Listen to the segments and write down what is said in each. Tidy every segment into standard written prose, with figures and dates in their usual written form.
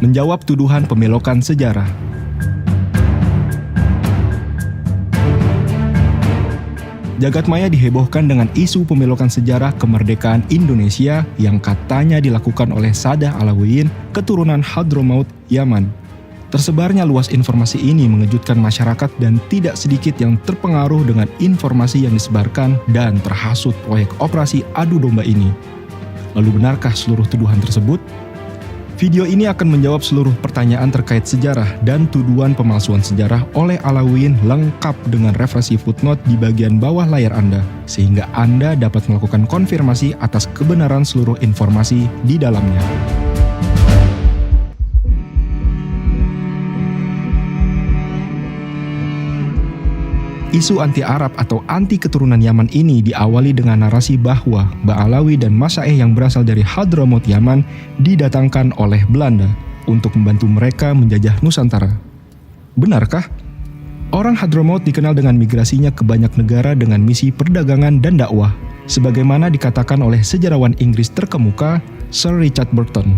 menjawab tuduhan pemelokan sejarah. Jagat maya dihebohkan dengan isu pemelokan sejarah kemerdekaan Indonesia yang katanya dilakukan oleh Sadah Alauddin, keturunan Hadramaut, Yaman. Tersebarnya luas informasi ini mengejutkan masyarakat dan tidak sedikit yang terpengaruh dengan informasi yang disebarkan dan terhasut proyek operasi adu domba ini. Lalu benarkah seluruh tuduhan tersebut? Video ini akan menjawab seluruh pertanyaan terkait sejarah dan tuduhan pemalsuan sejarah oleh Alauddin lengkap dengan referensi footnote di bagian bawah layar Anda, sehingga Anda dapat melakukan konfirmasi atas kebenaran seluruh informasi di dalamnya. Isu anti-Arab atau anti-keturunan Yaman ini diawali dengan narasi bahwa Ba'alawi dan Masaeh yang berasal dari Hadramaut Yaman didatangkan oleh Belanda untuk membantu mereka menjajah Nusantara. Benarkah? Orang Hadramaut dikenal dengan migrasinya ke banyak negara dengan misi perdagangan dan dakwah, sebagaimana dikatakan oleh sejarawan Inggris terkemuka Sir Richard Burton.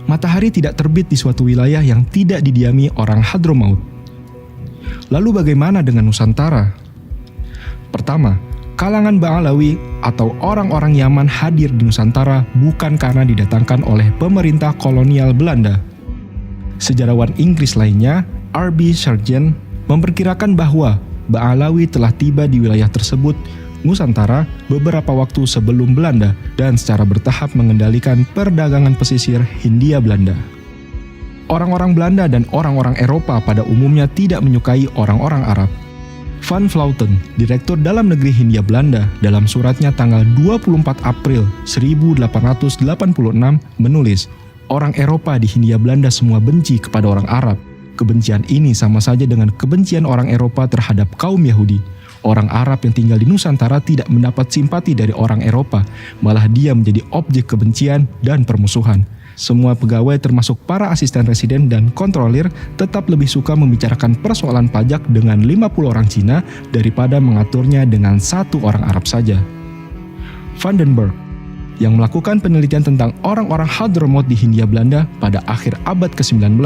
Matahari tidak terbit di suatu wilayah yang tidak didiami orang Hadramaut. Lalu bagaimana dengan Nusantara? Pertama, kalangan Ba'alawi atau orang-orang Yaman hadir di Nusantara bukan karena didatangkan oleh pemerintah kolonial Belanda. Sejarawan Inggris lainnya, R.B. Sargent, memperkirakan bahwa Ba'alawi telah tiba di wilayah tersebut, Nusantara, beberapa waktu sebelum Belanda dan secara bertahap mengendalikan perdagangan pesisir Hindia Belanda. Orang-orang Belanda dan orang-orang Eropa pada umumnya tidak menyukai orang-orang Arab. Van Vleuten, Direktur Dalam Negeri Hindia Belanda, dalam suratnya tanggal 24 April 1886 menulis, orang Eropa di Hindia Belanda semua benci kepada orang Arab. Kebencian ini sama saja dengan kebencian orang Eropa terhadap kaum Yahudi. Orang Arab yang tinggal di Nusantara tidak mendapat simpati dari orang Eropa, malah dia menjadi objek kebencian dan permusuhan. Semua pegawai termasuk para asisten residen dan kontrolir tetap lebih suka membicarakan persoalan pajak dengan 50 orang Cina daripada mengaturnya dengan satu orang Arab saja. Van den Berg, yang melakukan penelitian tentang orang-orang Hadramaut di Hindia Belanda pada akhir abad ke-19,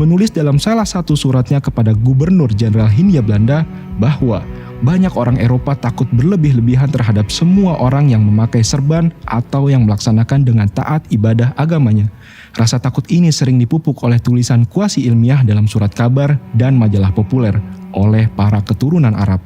menulis dalam salah satu suratnya kepada Gubernur Jenderal Hindia Belanda bahwa banyak orang Eropa takut berlebih-lebihan terhadap semua orang yang memakai serban atau yang melaksanakan dengan taat ibadah agamanya. Rasa takut ini sering dipupuk oleh tulisan kuasi ilmiah dalam surat kabar dan majalah populer oleh para keturunan Arab.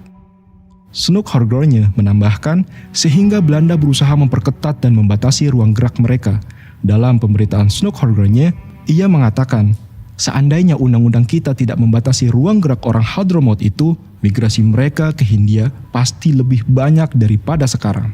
Snoek Horgorne menambahkan, sehingga Belanda berusaha memperketat dan membatasi ruang gerak mereka. Dalam pemberitaan Snoek Horgorne, ia mengatakan, seandainya undang-undang kita tidak membatasi ruang gerak orang Hadramaut itu, migrasi mereka ke Hindia pasti lebih banyak daripada sekarang.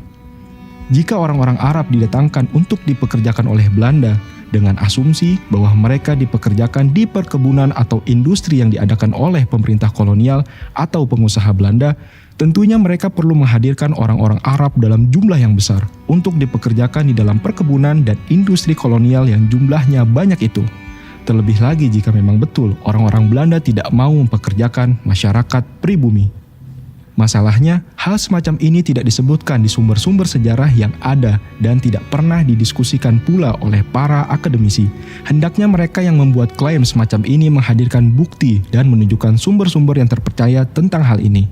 Jika orang-orang Arab didatangkan untuk dipekerjakan oleh Belanda, dengan asumsi bahwa mereka dipekerjakan di perkebunan atau industri yang diadakan oleh pemerintah kolonial atau pengusaha Belanda, tentunya mereka perlu menghadirkan orang-orang Arab dalam jumlah yang besar untuk dipekerjakan di dalam perkebunan dan industri kolonial yang jumlahnya banyak itu. Terlebih lagi jika memang betul orang-orang Belanda tidak mau mempekerjakan masyarakat pribumi. Masalahnya, hal semacam ini tidak disebutkan di sumber-sumber sejarah yang ada dan tidak pernah didiskusikan pula oleh para akademisi. Hendaknya mereka yang membuat klaim semacam ini menghadirkan bukti dan menunjukkan sumber-sumber yang terpercaya tentang hal ini.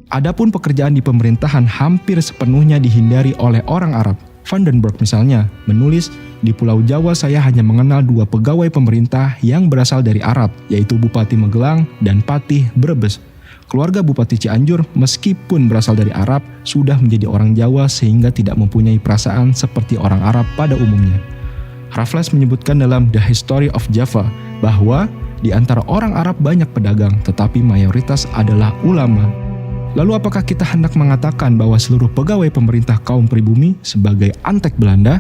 Adapun pekerjaan di pemerintahan hampir sepenuhnya dihindari oleh orang Arab. Van den Berg misalnya menulis, di Pulau Jawa saya hanya mengenal 2 pegawai pemerintah yang berasal dari Arab, yaitu Bupati Magelang dan Patih Brebes. Keluarga Bupati Cianjur meskipun berasal dari Arab sudah menjadi orang Jawa sehingga tidak mempunyai perasaan seperti orang Arab pada umumnya. Raffles menyebutkan dalam The History of Java bahwa di antara orang Arab banyak pedagang tetapi mayoritas adalah ulama. Lalu apakah kita hendak mengatakan bahwa seluruh pegawai pemerintah kaum pribumi sebagai antek Belanda?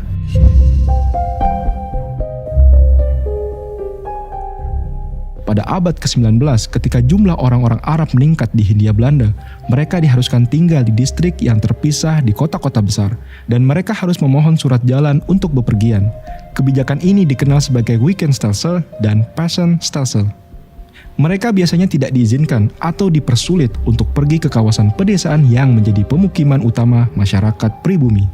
Pada abad ke-19, ketika jumlah orang-orang Arab meningkat di Hindia Belanda, mereka diharuskan tinggal di distrik yang terpisah di kota-kota besar, dan mereka harus memohon surat jalan untuk bepergian. Kebijakan ini dikenal sebagai Weekendstelsel dan Passenstelsel. Mereka biasanya tidak diizinkan atau dipersulit untuk pergi ke kawasan pedesaan yang menjadi pemukiman utama masyarakat pribumi.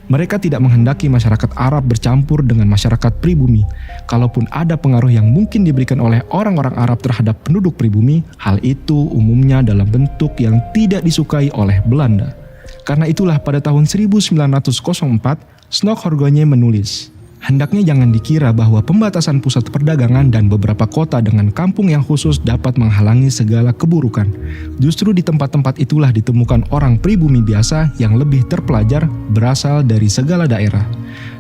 Mereka tidak menghendaki masyarakat Arab bercampur dengan masyarakat pribumi. Kalaupun ada pengaruh yang mungkin diberikan oleh orang-orang Arab terhadap penduduk pribumi, hal itu umumnya dalam bentuk yang tidak disukai oleh Belanda. Karena itulah pada tahun 1904, Snoeck-Horgogne menulis, hendaknya jangan dikira bahwa pembatasan pusat perdagangan dan beberapa kota dengan kampung yang khusus dapat menghalangi segala keburukan. Justru di tempat-tempat itulah ditemukan orang pribumi biasa yang lebih terpelajar berasal dari segala daerah.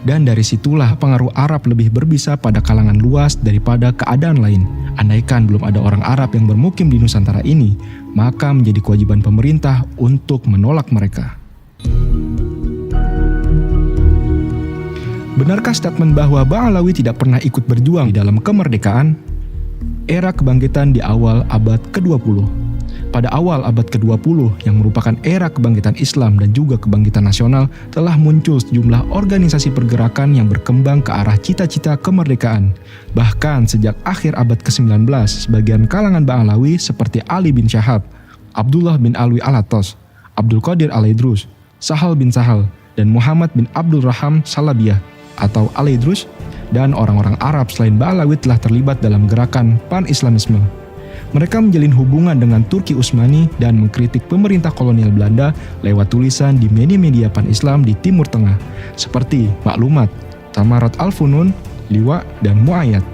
Dan dari situlah pengaruh Arab lebih berbisa pada kalangan luas daripada keadaan lain. Andaikan belum ada orang Arab yang bermukim di Nusantara ini, maka menjadi kewajiban pemerintah untuk menolak mereka. Benarkah statement bahwa Ba'alawi tidak pernah ikut berjuang dalam kemerdekaan? Era kebangkitan di awal abad ke-20. Pada awal abad ke-20 yang merupakan era kebangkitan Islam dan juga kebangkitan nasional, telah muncul sejumlah organisasi pergerakan yang berkembang ke arah cita-cita kemerdekaan. Bahkan sejak akhir abad ke-19, sebagian kalangan Ba'alawi seperti Ali bin Syahab, Abdullah bin Alwi Alatos, Abdul Qadir Al-Idrus, Sahal bin Sahal, dan Muhammad bin Abdul Raham Salabiyah atau Al-Idrus, dan orang-orang Arab selain Ba'alawi telah terlibat dalam gerakan pan-Islamisme. Mereka menjalin hubungan dengan Turki Utsmani dan mengkritik pemerintah kolonial Belanda lewat tulisan di media-media pan-Islam di Timur Tengah, seperti Maklumat, Tamarat Al-Funun, Liwa, dan Mu'ayyad.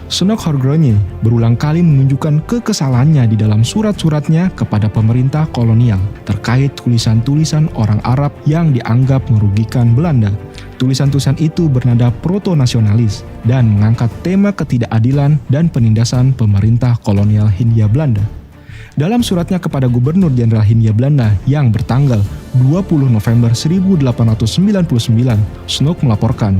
Snoeck-Horgogne berulang kali menunjukkan kekesalannya di dalam surat-suratnya kepada pemerintah kolonial terkait tulisan-tulisan orang Arab yang dianggap merugikan Belanda. Tulisan-tulisan itu bernada proto-nasionalis dan mengangkat tema ketidakadilan dan penindasan pemerintah kolonial Hindia Belanda. Dalam suratnya kepada Gubernur Jenderal Hindia Belanda yang bertanggal 20 November 1899, Snoeck melaporkan,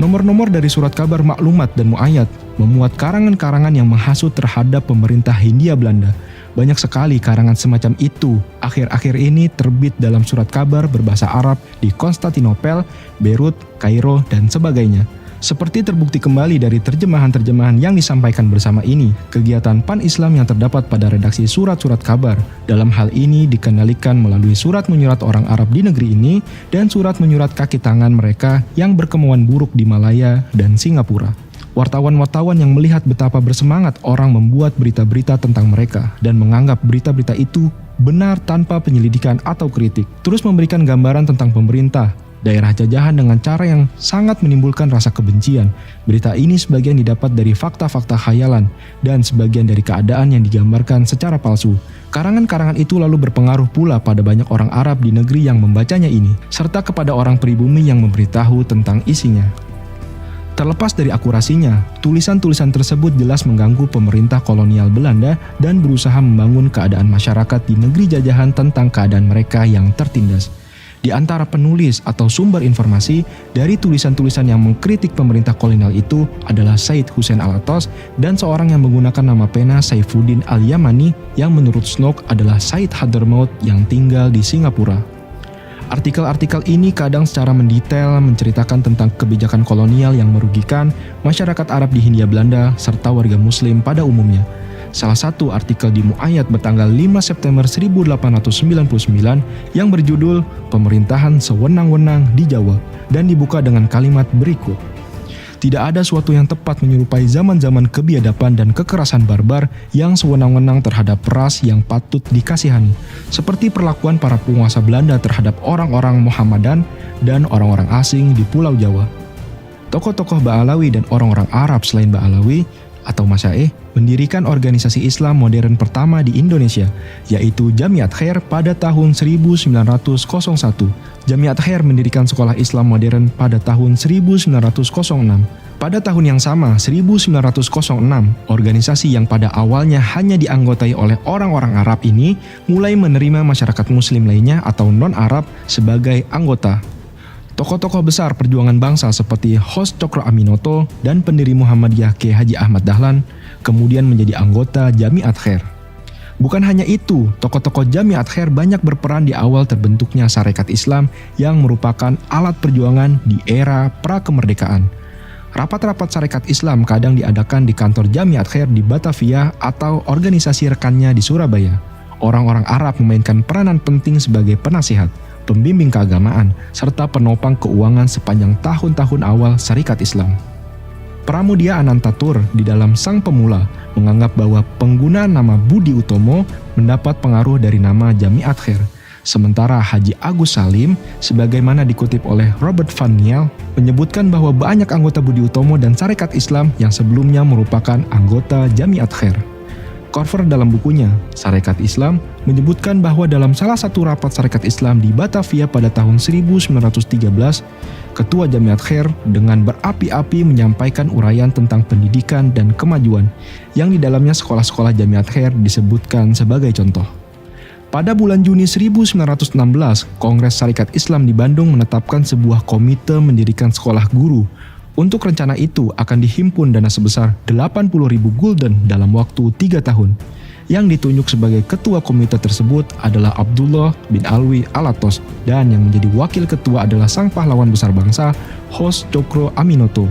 nomor-nomor dari surat kabar Maklumat dan Mu'ayyad memuat karangan-karangan yang menghasut terhadap pemerintah Hindia Belanda. Banyak sekali karangan semacam itu akhir-akhir ini terbit dalam surat kabar berbahasa Arab di Konstantinopel, Beirut, Kairo, dan sebagainya. Seperti terbukti kembali dari terjemahan-terjemahan yang disampaikan bersama ini, kegiatan pan-Islam yang terdapat pada redaksi surat-surat kabar dalam hal ini dikendalikan melalui surat menyurat orang Arab di negeri ini dan surat menyurat kaki tangan mereka yang berkemauan buruk di Malaya dan Singapura. Wartawan-wartawan yang melihat betapa bersemangat orang membuat berita-berita tentang mereka dan menganggap berita-berita itu benar tanpa penyelidikan atau kritik, terus memberikan gambaran tentang pemerintah, daerah jajahan dengan cara yang sangat menimbulkan rasa kebencian. Berita ini sebagian didapat dari fakta-fakta khayalan dan sebagian dari keadaan yang digambarkan secara palsu. Karangan-karangan itu lalu berpengaruh pula pada banyak orang Arab di negeri yang membacanya ini, serta kepada orang pribumi yang memberitahu tentang isinya. Terlepas dari akurasinya, tulisan-tulisan tersebut jelas mengganggu pemerintah kolonial Belanda dan berusaha membangun keadaan masyarakat di negeri jajahan tentang keadaan mereka yang tertindas. Di antara penulis atau sumber informasi dari tulisan-tulisan yang mengkritik pemerintah kolonial itu adalah Said Hussein Alatos dan seorang yang menggunakan nama pena Saifuddin Al-Yamani yang menurut Snoeck adalah Said Hadramaut yang tinggal di Singapura. Artikel-artikel ini kadang secara mendetail menceritakan tentang kebijakan kolonial yang merugikan masyarakat Arab di Hindia Belanda serta warga Muslim pada umumnya. Salah satu artikel di Mu'ayyad bertanggal 5 September 1899 yang berjudul Pemerintahan Sewenang-wenang di Jawa dan dibuka dengan kalimat berikut. Tidak ada suatu yang tepat menyerupai zaman-zaman kebiadaban dan kekerasan barbar yang sewenang-wenang terhadap ras yang patut dikasihani, seperti perlakuan para penguasa Belanda terhadap orang-orang Mohammedan dan orang-orang asing di Pulau Jawa. Tokoh-tokoh Ba'alawi dan orang-orang Arab selain Ba'alawi atau Masyaikh mendirikan organisasi Islam modern pertama di Indonesia, yaitu Jamiat Khair pada tahun 1901. Jamiat Khair mendirikan sekolah Islam modern pada tahun 1906. Pada tahun yang sama, 1906, organisasi yang pada awalnya hanya dianggotai oleh orang-orang Arab ini mulai menerima masyarakat Muslim lainnya atau non-Arab sebagai anggota. Tokoh-tokoh besar perjuangan bangsa seperti Hos Cokro Aminoto dan pendiri Muhammadiyah K. Haji Ahmad Dahlan kemudian menjadi anggota Jamiat Khair. Bukan hanya itu, tokoh-tokoh Jamiat Khair banyak berperan di awal terbentuknya Sarekat Islam yang merupakan alat perjuangan di era pra-kemerdekaan. Rapat-rapat Sarekat Islam kadang diadakan di kantor Jamiat Khair di Batavia atau organisasi rekannya di Surabaya. Orang-orang Arab memainkan peranan penting sebagai penasihat. pembimbing keagamaan, serta penopang keuangan sepanjang tahun-tahun awal Syarikat Islam. Pramudia Anantatur di dalam Sang Pemula menganggap bahwa penggunaan nama Budi Utomo mendapat pengaruh dari nama Jamiat Khair. Sementara Haji Agus Salim, sebagaimana dikutip oleh Robert Van Niel, menyebutkan bahwa banyak anggota Budi Utomo dan Syarikat Islam yang sebelumnya merupakan anggota Jamiat Khair. Korver dalam bukunya, Syarikat Islam, menyebutkan bahwa dalam salah satu rapat Syarikat Islam di Batavia pada tahun 1913, Ketua Jamiat Khair dengan berapi-api menyampaikan uraian tentang pendidikan dan kemajuan, yang di dalamnya sekolah-sekolah Jamiat Khair disebutkan sebagai contoh. Pada bulan Juni 1916, Kongres Syarikat Islam di Bandung menetapkan sebuah komite mendirikan sekolah guru. Untuk rencana itu akan dihimpun dana sebesar 80.000 gulden dalam waktu 3 tahun. Yang ditunjuk sebagai ketua komite tersebut adalah Abdullah bin Alwi Alatos, dan yang menjadi wakil ketua adalah sang pahlawan besar bangsa, Hos Cokro Aminoto.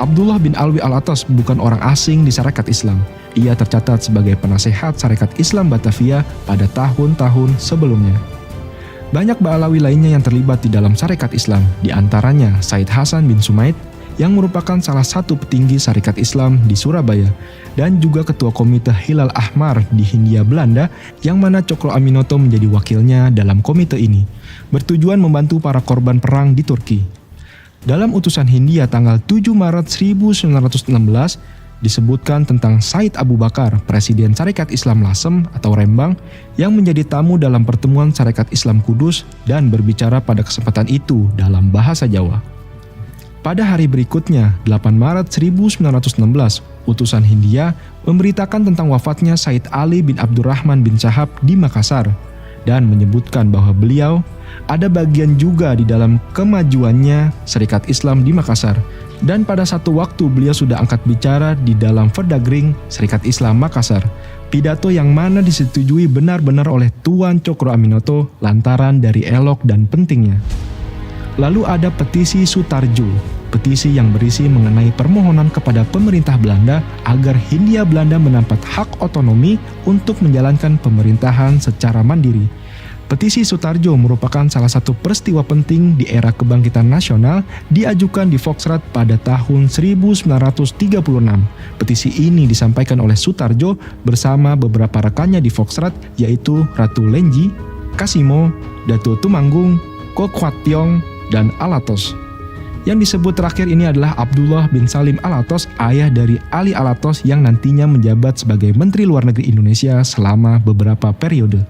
Abdullah bin Alwi Alatos bukan orang asing di Syarikat Islam. Ia tercatat sebagai penasehat Syarikat Islam Batavia pada tahun-tahun sebelumnya. Banyak Ba'alawi lainnya yang terlibat di dalam Syarikat Islam, di antaranya Said Hasan bin Sumaid, yang merupakan salah satu petinggi Syarikat Islam di Surabaya, dan juga Ketua Komite Hilal Ahmar di Hindia Belanda, yang mana Cokro Aminoto menjadi wakilnya dalam komite ini, bertujuan membantu para korban perang di Turki. Dalam utusan Hindia tanggal 7 Maret 1916, disebutkan tentang Said Abu Bakar, Presiden Syarikat Islam Lasem atau Rembang, yang menjadi tamu dalam pertemuan Syarikat Islam Kudus dan berbicara pada kesempatan itu dalam bahasa Jawa. Pada hari berikutnya, 8 Maret 1916, utusan Hindia memberitakan tentang wafatnya Said Ali bin Abdurrahman bin Syahab di Makassar, dan menyebutkan bahwa beliau ada bagian juga di dalam kemajuannya Syarikat Islam di Makassar. Dan pada satu waktu beliau sudah angkat bicara di dalam Verdagring Syarikat Islam Makassar, pidato yang mana disetujui benar-benar oleh Tuan Cokro Aminoto lantaran dari elok dan pentingnya. Lalu ada petisi Sutarjo, petisi yang berisi mengenai permohonan kepada pemerintah Belanda agar Hindia Belanda mendapat hak otonomi untuk menjalankan pemerintahan secara mandiri. Petisi Sutarjo merupakan salah satu peristiwa penting di era kebangkitan nasional, diajukan di Foxrat pada tahun 1936. Petisi ini disampaikan oleh Sutarjo bersama beberapa rekannya di Foxrat, yaitu Ratu Lenji, Kasimo, Datu Tumanggung, Kokwationg, dan Alatos. Yang disebut terakhir ini adalah Abdullah bin Salim Alatos, ayah dari Ali Alatos yang nantinya menjabat sebagai Menteri Luar Negeri Indonesia selama beberapa periode.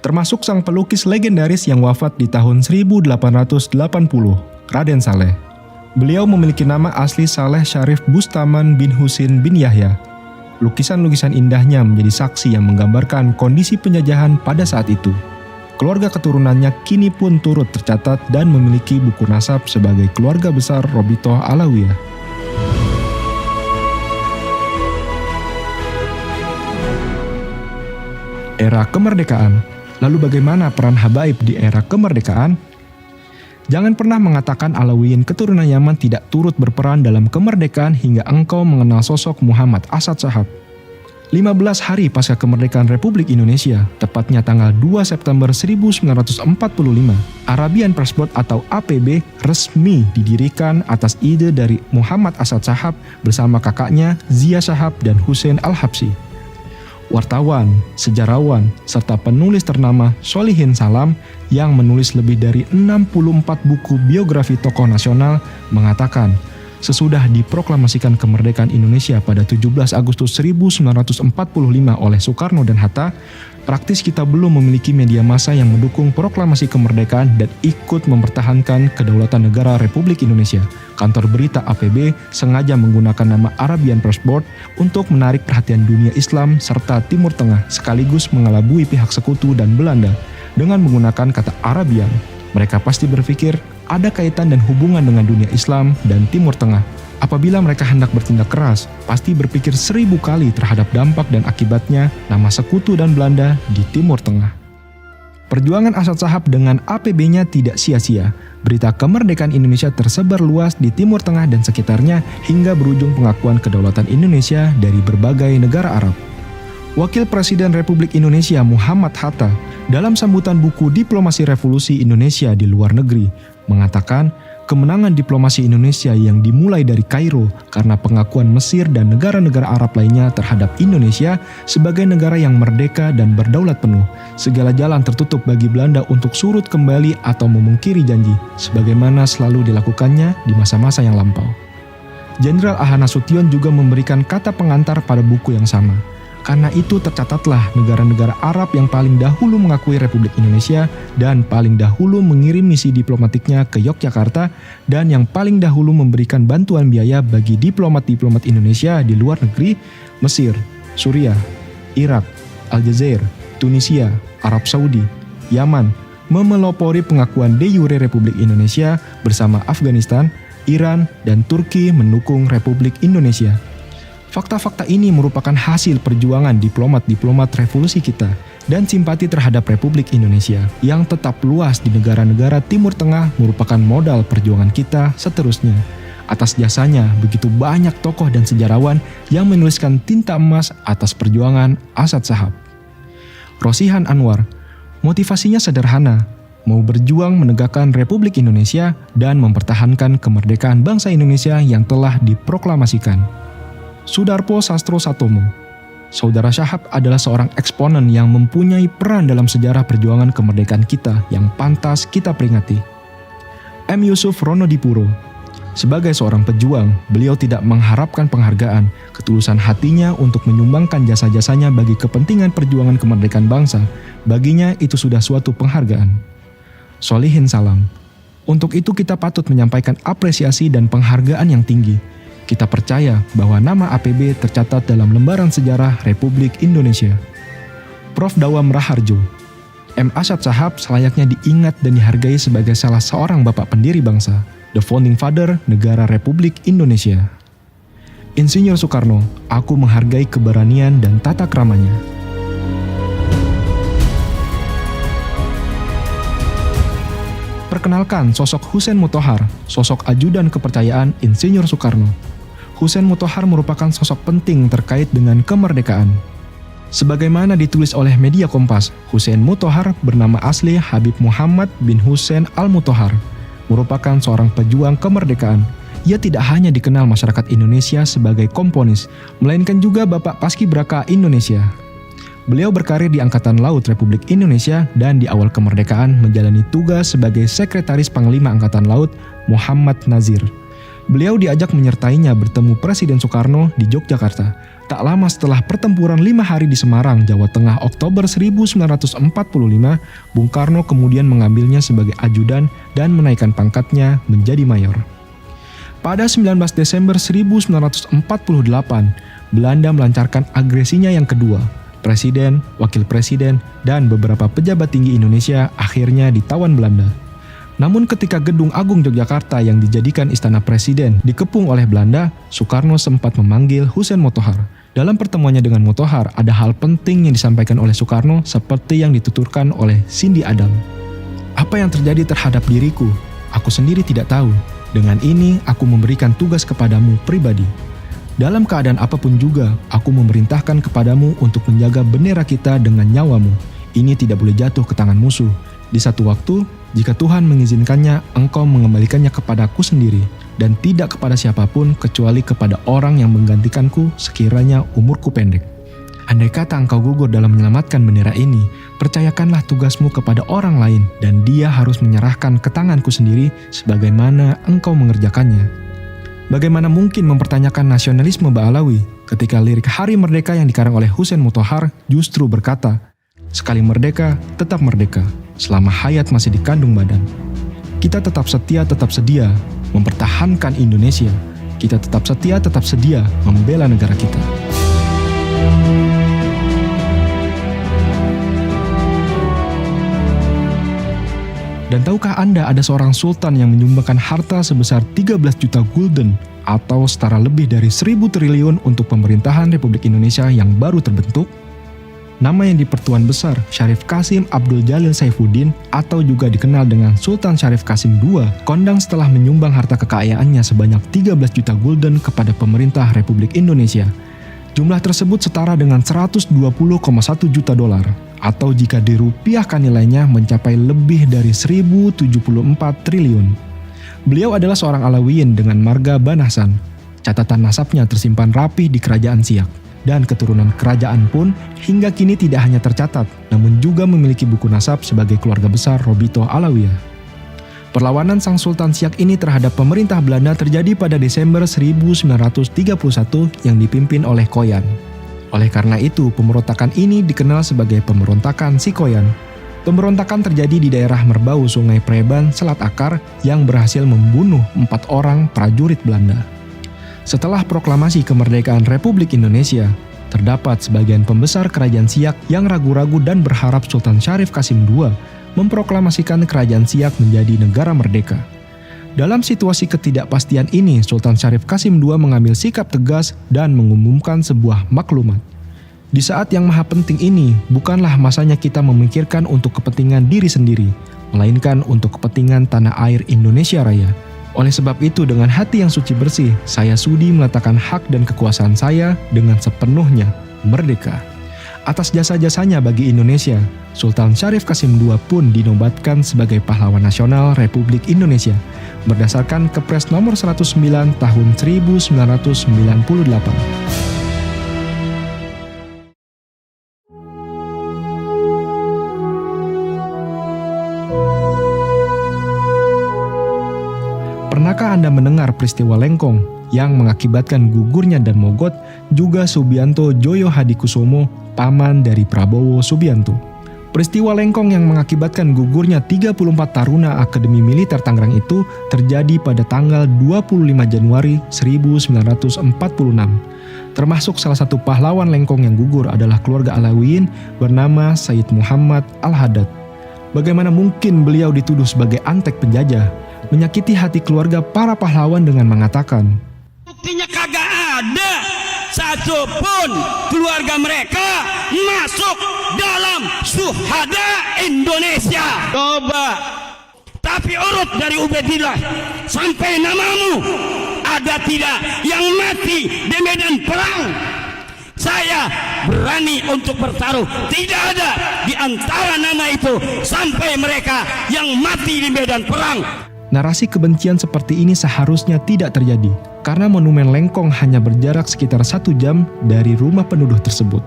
Termasuk sang pelukis legendaris yang wafat di tahun 1880, Raden Saleh. Beliau memiliki nama asli Saleh Syarif Bustaman bin Husin bin Yahya. Lukisan-lukisan indahnya menjadi saksi yang menggambarkan kondisi penjajahan pada saat itu. Keluarga keturunannya kini pun turut tercatat dan memiliki buku nasab sebagai keluarga besar Robitoh Alawiyah. Era kemerdekaan. Lalu bagaimana peran habaib di era kemerdekaan? Jangan pernah mengatakan Alawiyin keturunan Yaman tidak turut berperan dalam kemerdekaan hingga engkau mengenal sosok Muhammad Asad Shahab. 15 hari pasca kemerdekaan Republik Indonesia, tepatnya tanggal 2 September 1945, Arabian Press Board atau APB resmi didirikan atas ide dari Muhammad Asad Shahab bersama kakaknya Zia Shahab dan Hussein Al-Habsyi. Wartawan, sejarawan, serta penulis ternama Solihin Salam yang menulis lebih dari 64 buku biografi tokoh nasional mengatakan, sesudah diproklamasikan kemerdekaan Indonesia pada 17 Agustus 1945 oleh Soekarno dan Hatta, praktis kita belum memiliki media massa yang mendukung proklamasi kemerdekaan dan ikut mempertahankan kedaulatan negara Republik Indonesia. Kantor berita APB sengaja menggunakan nama Arabian Press Board untuk menarik perhatian dunia Islam serta Timur Tengah, sekaligus mengelabui pihak sekutu dan Belanda dengan menggunakan kata Arabian. Mereka pasti berpikir ada kaitan dan hubungan dengan dunia Islam dan Timur Tengah. Apabila mereka hendak bertindak keras, pasti berpikir 1000 kali terhadap dampak dan akibatnya nama sekutu dan Belanda di Timur Tengah. Perjuangan Asad Shahab dengan APB-nya tidak sia-sia. Berita kemerdekaan Indonesia tersebar luas di Timur Tengah dan sekitarnya hingga berujung pengakuan kedaulatan Indonesia dari berbagai negara Arab. Wakil Presiden Republik Indonesia Muhammad Hatta Dalam sambutan buku Diplomasi Revolusi Indonesia di Luar Negeri, mengatakan kemenangan diplomasi Indonesia yang dimulai dari Kairo karena pengakuan Mesir dan negara-negara Arab lainnya terhadap Indonesia sebagai negara yang merdeka dan berdaulat penuh. Segala jalan tertutup bagi Belanda untuk surut kembali atau memungkiri janji, sebagaimana selalu dilakukannya di masa-masa yang lampau. Jenderal A.H. Nasution juga memberikan kata pengantar pada buku yang sama. Karena itu tercatatlah negara-negara Arab yang paling dahulu mengakui Republik Indonesia dan paling dahulu mengirim misi diplomatiknya ke Yogyakarta dan yang paling dahulu memberikan bantuan biaya bagi diplomat-diplomat Indonesia di luar negeri, Mesir, Suriah, Irak, Aljazair, Tunisia, Arab Saudi, Yaman, memelopori pengakuan de jure Republik Indonesia bersama Afghanistan, Iran, dan Turki mendukung Republik Indonesia. Fakta-fakta ini merupakan hasil perjuangan diplomat-diplomat revolusi kita dan simpati terhadap Republik Indonesia yang tetap luas di negara-negara Timur Tengah merupakan modal perjuangan kita seterusnya. Atas jasanya, begitu banyak tokoh dan sejarawan yang menuliskan tinta emas atas perjuangan Asad Shahab. Rosihan Anwar, motivasinya sederhana, mau berjuang menegakkan Republik Indonesia dan mempertahankan kemerdekaan bangsa Indonesia yang telah diproklamasikan. Sudarpo Sastro Satomo, Saudara Shahab adalah seorang eksponen yang mempunyai peran dalam sejarah perjuangan kemerdekaan kita yang pantas kita peringati. M. Yusuf Ronodipuro, sebagai seorang pejuang, beliau tidak mengharapkan penghargaan, ketulusan hatinya untuk menyumbangkan jasa-jasanya bagi kepentingan perjuangan kemerdekaan bangsa, baginya itu sudah suatu penghargaan. Solihin Salam, untuk itu kita patut menyampaikan apresiasi dan penghargaan yang tinggi. Kita percaya bahwa nama APB tercatat dalam lembaran sejarah Republik Indonesia. Prof. Dawam Raharjo, M. Asad Shahab selayaknya diingat dan dihargai sebagai salah seorang bapak pendiri bangsa, the founding father negara Republik Indonesia. Insinyur Soekarno, aku menghargai keberanian dan tata keramanya. Perkenalkan sosok Hussein Mutahar, sosok ajudan kepercayaan Insinyur Soekarno. Hussein Mutahar merupakan sosok penting terkait dengan kemerdekaan. Sebagaimana ditulis oleh media Kompas, Hussein Mutahar bernama asli Habib Muhammad bin Hussein Al-Mutahar, merupakan seorang pejuang kemerdekaan. Ia tidak hanya dikenal masyarakat Indonesia sebagai komponis, melainkan juga Bapak Paskibraka Indonesia. Beliau berkarir di Angkatan Laut Republik Indonesia dan di awal kemerdekaan menjalani tugas sebagai Sekretaris Panglima Angkatan Laut Muhammad Nazir. Beliau diajak menyertainya bertemu Presiden Soekarno di Yogyakarta. Tak lama setelah pertempuran 5 hari di Semarang, Jawa Tengah Oktober 1945, Bung Karno kemudian mengambilnya sebagai ajudan dan menaikkan pangkatnya menjadi mayor. Pada 19 Desember 1948, Belanda melancarkan agresinya yang kedua. Presiden, wakil presiden, dan beberapa pejabat tinggi Indonesia akhirnya ditawan Belanda. Namun ketika Gedung Agung Yogyakarta yang dijadikan istana presiden dikepung oleh Belanda, Soekarno sempat memanggil Hussein Mutahar. Dalam pertemuannya dengan Mutahar, ada hal penting yang disampaikan oleh Soekarno seperti yang dituturkan oleh Cindy Adam. Apa yang terjadi terhadap diriku? Aku sendiri tidak tahu. Dengan ini, aku memberikan tugas kepadamu pribadi. Dalam keadaan apapun juga, aku memerintahkan kepadamu untuk menjaga bendera kita dengan nyawamu. Ini tidak boleh jatuh ke tangan musuh. Di satu waktu, jika Tuhan mengizinkannya, engkau mengembalikannya kepadaku sendiri, dan tidak kepada siapapun kecuali kepada orang yang menggantikanku sekiranya umurku pendek. Andai kata engkau gugur dalam menyelamatkan bendera ini, percayakanlah tugasmu kepada orang lain, dan dia harus menyerahkan ke tanganku sendiri sebagaimana engkau mengerjakannya. Bagaimana mungkin mempertanyakan nasionalisme Ba'alawi ketika lirik Hari Merdeka yang dikarang oleh Hussein Mutahar justru berkata, sekali merdeka, tetap merdeka, selama hayat masih dikandung badan. Kita tetap sedia mempertahankan Indonesia. Kita tetap sedia membela negara kita. Dan tahukah Anda ada seorang sultan yang menyumbangkan harta sebesar 13 juta gulden atau setara lebih dari 1.000 triliun untuk pemerintahan Republik Indonesia yang baru terbentuk? Nama yang dipertuan besar, Syarif Kasim Abdul Jalil Saifuddin atau juga dikenal dengan Sultan Syarif Kasim II, kondang setelah menyumbang harta kekayaannya sebanyak 13 juta gulden kepada pemerintah Republik Indonesia. Jumlah tersebut setara dengan 120,1 juta dolar atau jika dirupiahkan nilainya mencapai lebih dari 1074 triliun. Beliau adalah seorang Alawiyin dengan marga Banasan. Catatan nasabnya tersimpan rapih di Kerajaan Siak. Dan keturunan kerajaan pun hingga kini tidak hanya tercatat, namun juga memiliki buku nasab sebagai keluarga besar Robito Alawiyah. Perlawanan Sang Sultan Siak ini terhadap pemerintah Belanda terjadi pada Desember 1931 yang dipimpin oleh Koyan. Oleh karena itu, pemberontakan ini dikenal sebagai pemberontakan Si Koyan. Pemberontakan terjadi di daerah Merbau Sungai Preban, Selat Akar yang berhasil membunuh 4 orang prajurit Belanda. Setelah proklamasi kemerdekaan Republik Indonesia, terdapat sebagian pembesar kerajaan Siak yang ragu-ragu dan berharap Sultan Syarif Qasim II memproklamasikan kerajaan Siak menjadi negara merdeka. Dalam situasi ketidakpastian ini, Sultan Syarif Qasim II mengambil sikap tegas dan mengumumkan sebuah maklumat. Di saat yang maha penting ini, bukanlah masanya kita memikirkan untuk kepentingan diri sendiri, melainkan untuk kepentingan tanah air Indonesia Raya. Oleh sebab itu, dengan hati yang suci bersih, saya sudi meletakkan hak dan kekuasaan saya dengan sepenuhnya merdeka. Atas jasa-jasanya bagi Indonesia, Sultan Syarif Qasim II pun dinobatkan sebagai pahlawan nasional Republik Indonesia berdasarkan Kepres nomor 109 tahun 1998. Pernahkah Anda mendengar peristiwa Lengkong yang mengakibatkan gugurnya Dan Mogot juga Subianto Joyo Hadikusumo, paman dari Prabowo Subianto? Peristiwa Lengkong yang mengakibatkan gugurnya 34 taruna Akademi Militer Tangerang itu terjadi pada tanggal 25 Januari 1946. Termasuk salah satu pahlawan Lengkong yang gugur adalah keluarga Alawiyin bernama Said Muhammad Al-Haddad. Bagaimana mungkin beliau dituduh sebagai antek penjajah, menyakiti hati keluarga para pahlawan dengan mengatakan, "Buktinya kagak ada satu pun keluarga mereka masuk dalam syuhada Indonesia." Coba. Tapi urut dari Ubaidillah sampai namamu, ada tidak yang mati di medan perang? Saya berani untuk bertaruh, tidak ada di antara nama itu sampai mereka yang mati di medan perang. Narasi kebencian seperti ini seharusnya tidak terjadi, karena monumen Lengkong hanya berjarak sekitar 1 jam dari rumah penuduh tersebut.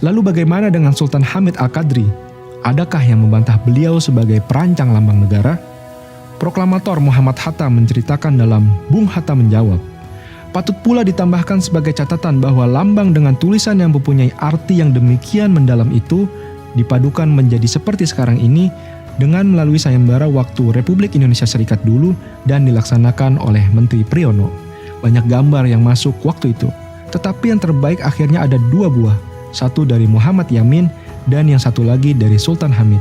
Lalu bagaimana dengan Sultan Hamid Al-Qadri? Adakah yang membantah beliau sebagai perancang lambang negara? Proklamator Muhammad Hatta menceritakan dalam Bung Hatta Menjawab. Patut pula ditambahkan sebagai catatan bahwa lambang dengan tulisan yang mempunyai arti yang demikian mendalam itu dipadukan menjadi seperti sekarang ini dengan melalui sayembara waktu Republik Indonesia Serikat dulu dan dilaksanakan oleh Menteri Priyono. Banyak gambar yang masuk waktu itu, tetapi yang terbaik akhirnya ada 2 buah, satu dari Muhammad Yamin dan yang satu lagi dari Sultan Hamid.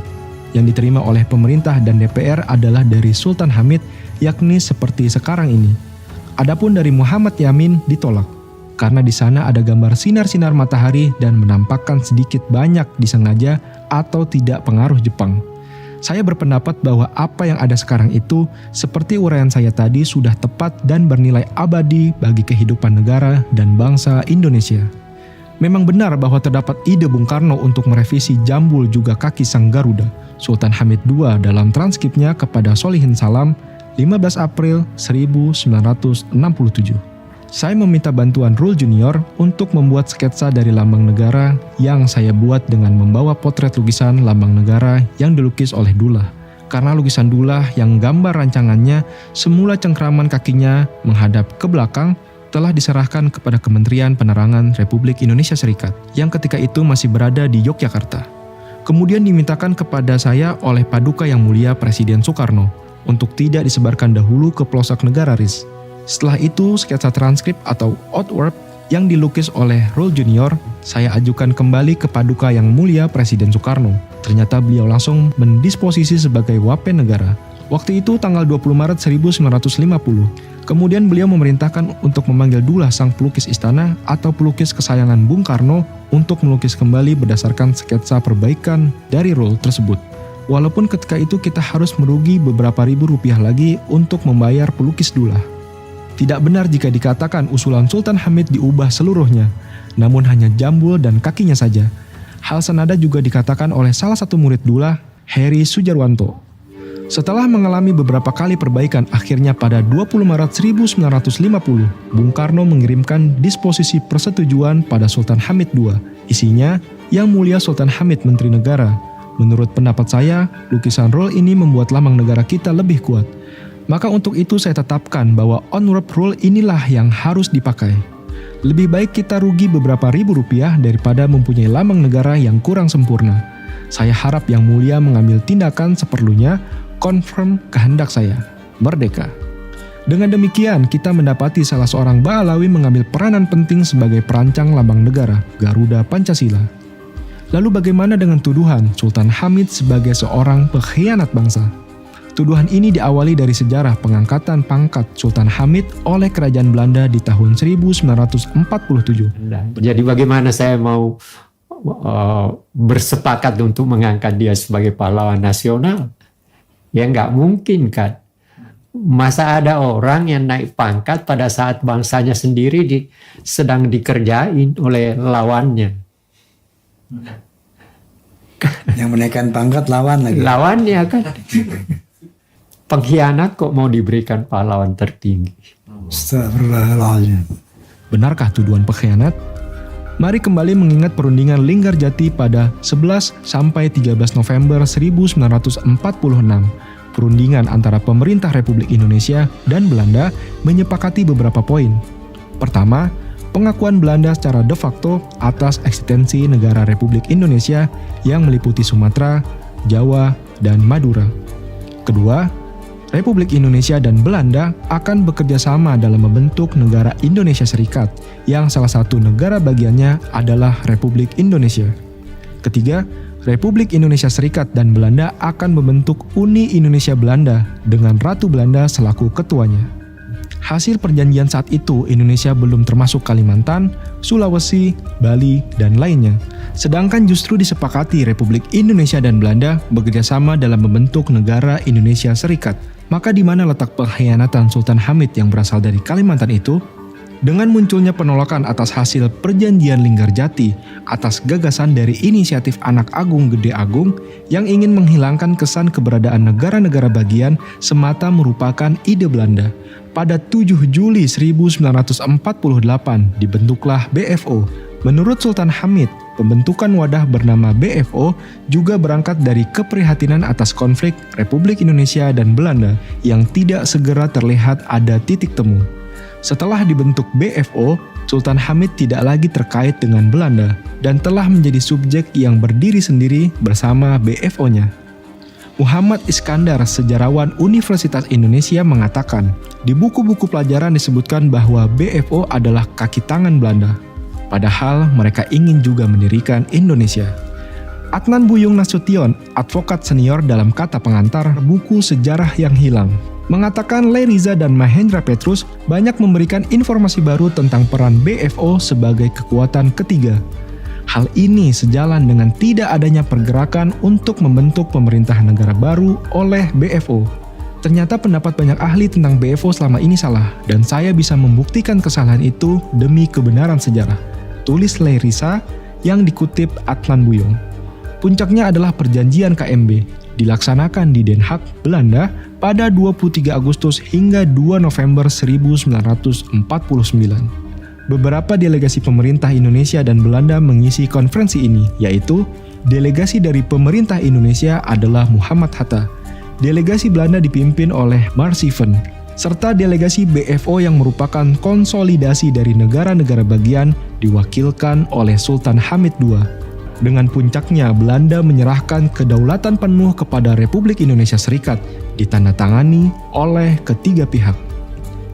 Yang diterima oleh pemerintah dan DPR adalah dari Sultan Hamid, yakni seperti sekarang ini. Adapun dari Muhammad Yamin ditolak, karena di sana ada gambar sinar-sinar matahari dan menampakkan sedikit banyak disengaja atau tidak pengaruh Jepang. Saya berpendapat bahwa apa yang ada sekarang itu, seperti uraian saya tadi, sudah tepat dan bernilai abadi bagi kehidupan negara dan bangsa Indonesia. Memang benar bahwa terdapat ide Bung Karno untuk merevisi jambul juga kaki Sang Garuda, Sultan Hamid II dalam transkripnya kepada Solihin Salam, 15 April 1967. Saya meminta bantuan Rul Junior untuk membuat sketsa dari lambang negara yang saya buat dengan membawa potret lukisan lambang negara yang dilukis oleh Dullah. Karena lukisan Dullah yang gambar rancangannya semula cengkraman kakinya menghadap ke belakang telah diserahkan kepada Kementerian Penerangan Republik Indonesia Serikat yang ketika itu masih berada di Yogyakarta. Kemudian dimintakan kepada saya oleh Paduka Yang Mulia Presiden Soekarno untuk tidak disebarkan dahulu ke pelosok negara RIS. Setelah itu, sketsa transkrip atau outwork yang dilukis oleh Rul Junior, saya ajukan kembali ke Paduka Yang Mulia Presiden Soekarno. Ternyata beliau langsung mendisposisi sebagai wapen negara. Waktu itu tanggal 20 Maret 1950. Kemudian beliau memerintahkan untuk memanggil Dullah sang pelukis istana atau pelukis kesayangan Bung Karno untuk melukis kembali berdasarkan sketsa perbaikan dari Rul tersebut. Walaupun ketika itu kita harus merugi beberapa ribu rupiah lagi untuk membayar pelukis Dullah. Tidak benar jika dikatakan usulan Sultan Hamid diubah seluruhnya, namun hanya jambul dan kakinya saja. Hal senada juga dikatakan oleh salah satu murid Dullah, Heri Sujarwanto. Setelah mengalami beberapa kali perbaikan, akhirnya pada 20 Maret 1950, Bung Karno mengirimkan disposisi persetujuan pada Sultan Hamid II. Isinya, Yang Mulia Sultan Hamid Menteri Negara. Menurut pendapat saya, lukisan rule ini membuat lambang negara kita lebih kuat. Maka untuk itu saya tetapkan bahwa on-road rule inilah yang harus dipakai. Lebih baik kita rugi beberapa ribu rupiah daripada mempunyai lambang negara yang kurang sempurna. Saya harap Yang Mulia mengambil tindakan seperlunya, confirm kehendak saya. Merdeka. Dengan demikian, kita mendapati salah seorang Ba'alawi mengambil peranan penting sebagai perancang lambang negara, Garuda Pancasila. Lalu bagaimana dengan tuduhan Sultan Hamid sebagai seorang pengkhianat bangsa? Tuduhan ini diawali dari sejarah pengangkatan pangkat Sultan Hamid oleh Kerajaan Belanda di tahun 1947. Jadi bagaimana saya mau bersepakat untuk mengangkat dia sebagai pahlawan nasional? Ya nggak mungkin kan. Masa ada orang yang naik pangkat pada saat bangsanya sendiri sedang dikerjain oleh lawannya. Yang menaikkan pangkat lawan lagi. Lawannya kan. Pengkhianat kok mau diberikan pahlawan tertinggi. Astagfirullahaladzim. Benarkah tuduhan pengkhianat? Mari kembali mengingat perundingan Linggarjati pada 11 sampai 13 November 1946. Perundingan antara pemerintah Republik Indonesia dan Belanda menyepakati beberapa poin. Pertama, pengakuan Belanda secara de facto atas eksistensi negara Republik Indonesia yang meliputi Sumatera, Jawa, dan Madura. Kedua, Republik Indonesia dan Belanda akan bekerja sama dalam membentuk negara Indonesia Serikat, yang salah satu negara bagiannya adalah Republik Indonesia. Ketiga, Republik Indonesia Serikat dan Belanda akan membentuk Uni Indonesia Belanda dengan Ratu Belanda selaku ketuanya. Hasil perjanjian saat itu, Indonesia belum termasuk Kalimantan, Sulawesi, Bali, dan lainnya. Sedangkan justru disepakati Republik Indonesia dan Belanda bekerjasama dalam membentuk negara Indonesia Serikat. Maka di mana letak pengkhianatan Sultan Hamid yang berasal dari Kalimantan itu? Dengan munculnya penolakan atas hasil perjanjian Linggarjati atas gagasan dari inisiatif anak Agung Gede Agung yang ingin menghilangkan kesan keberadaan negara-negara bagian semata merupakan ide Belanda. Pada 7 Juli 1948 dibentuklah BFO. Menurut Sultan Hamid, pembentukan wadah bernama BFO juga berangkat dari keprihatinan atas konflik Republik Indonesia dan Belanda yang tidak segera terlihat ada titik temu. Setelah dibentuk BFO, Sultan Hamid tidak lagi terkait dengan Belanda dan telah menjadi subjek yang berdiri sendiri bersama BFO-nya. Muhammad Iskandar, sejarawan Universitas Indonesia, mengatakan, di buku-buku pelajaran disebutkan bahwa BFO adalah kaki tangan Belanda. Padahal mereka ingin juga mendirikan Indonesia. Adnan Buyung Nasution, advokat senior dalam Kata Pengantar buku Sejarah yang Hilang, mengatakan Leigh Riza dan Mahendra Petrus banyak memberikan informasi baru tentang peran BFO sebagai kekuatan ketiga. Hal ini sejalan dengan tidak adanya pergerakan untuk membentuk pemerintah negara baru oleh BFO. Ternyata pendapat banyak ahli tentang BFO selama ini salah, dan saya bisa membuktikan kesalahan itu demi kebenaran sejarah. Tulis Leigh Riza yang dikutip Adnan Buyung. Puncaknya adalah perjanjian KMB, dilaksanakan di Den Haag, Belanda pada 23 Agustus hingga 2 November 1949. Beberapa delegasi pemerintah Indonesia dan Belanda mengisi konferensi ini, yaitu delegasi dari pemerintah Indonesia adalah Muhammad Hatta, delegasi Belanda dipimpin oleh Marsieven, serta delegasi BFO yang merupakan konsolidasi dari negara-negara bagian diwakilkan oleh Sultan Hamid II. Dengan puncaknya, Belanda menyerahkan kedaulatan penuh kepada Republik Indonesia Serikat, ditandatangani oleh ketiga pihak.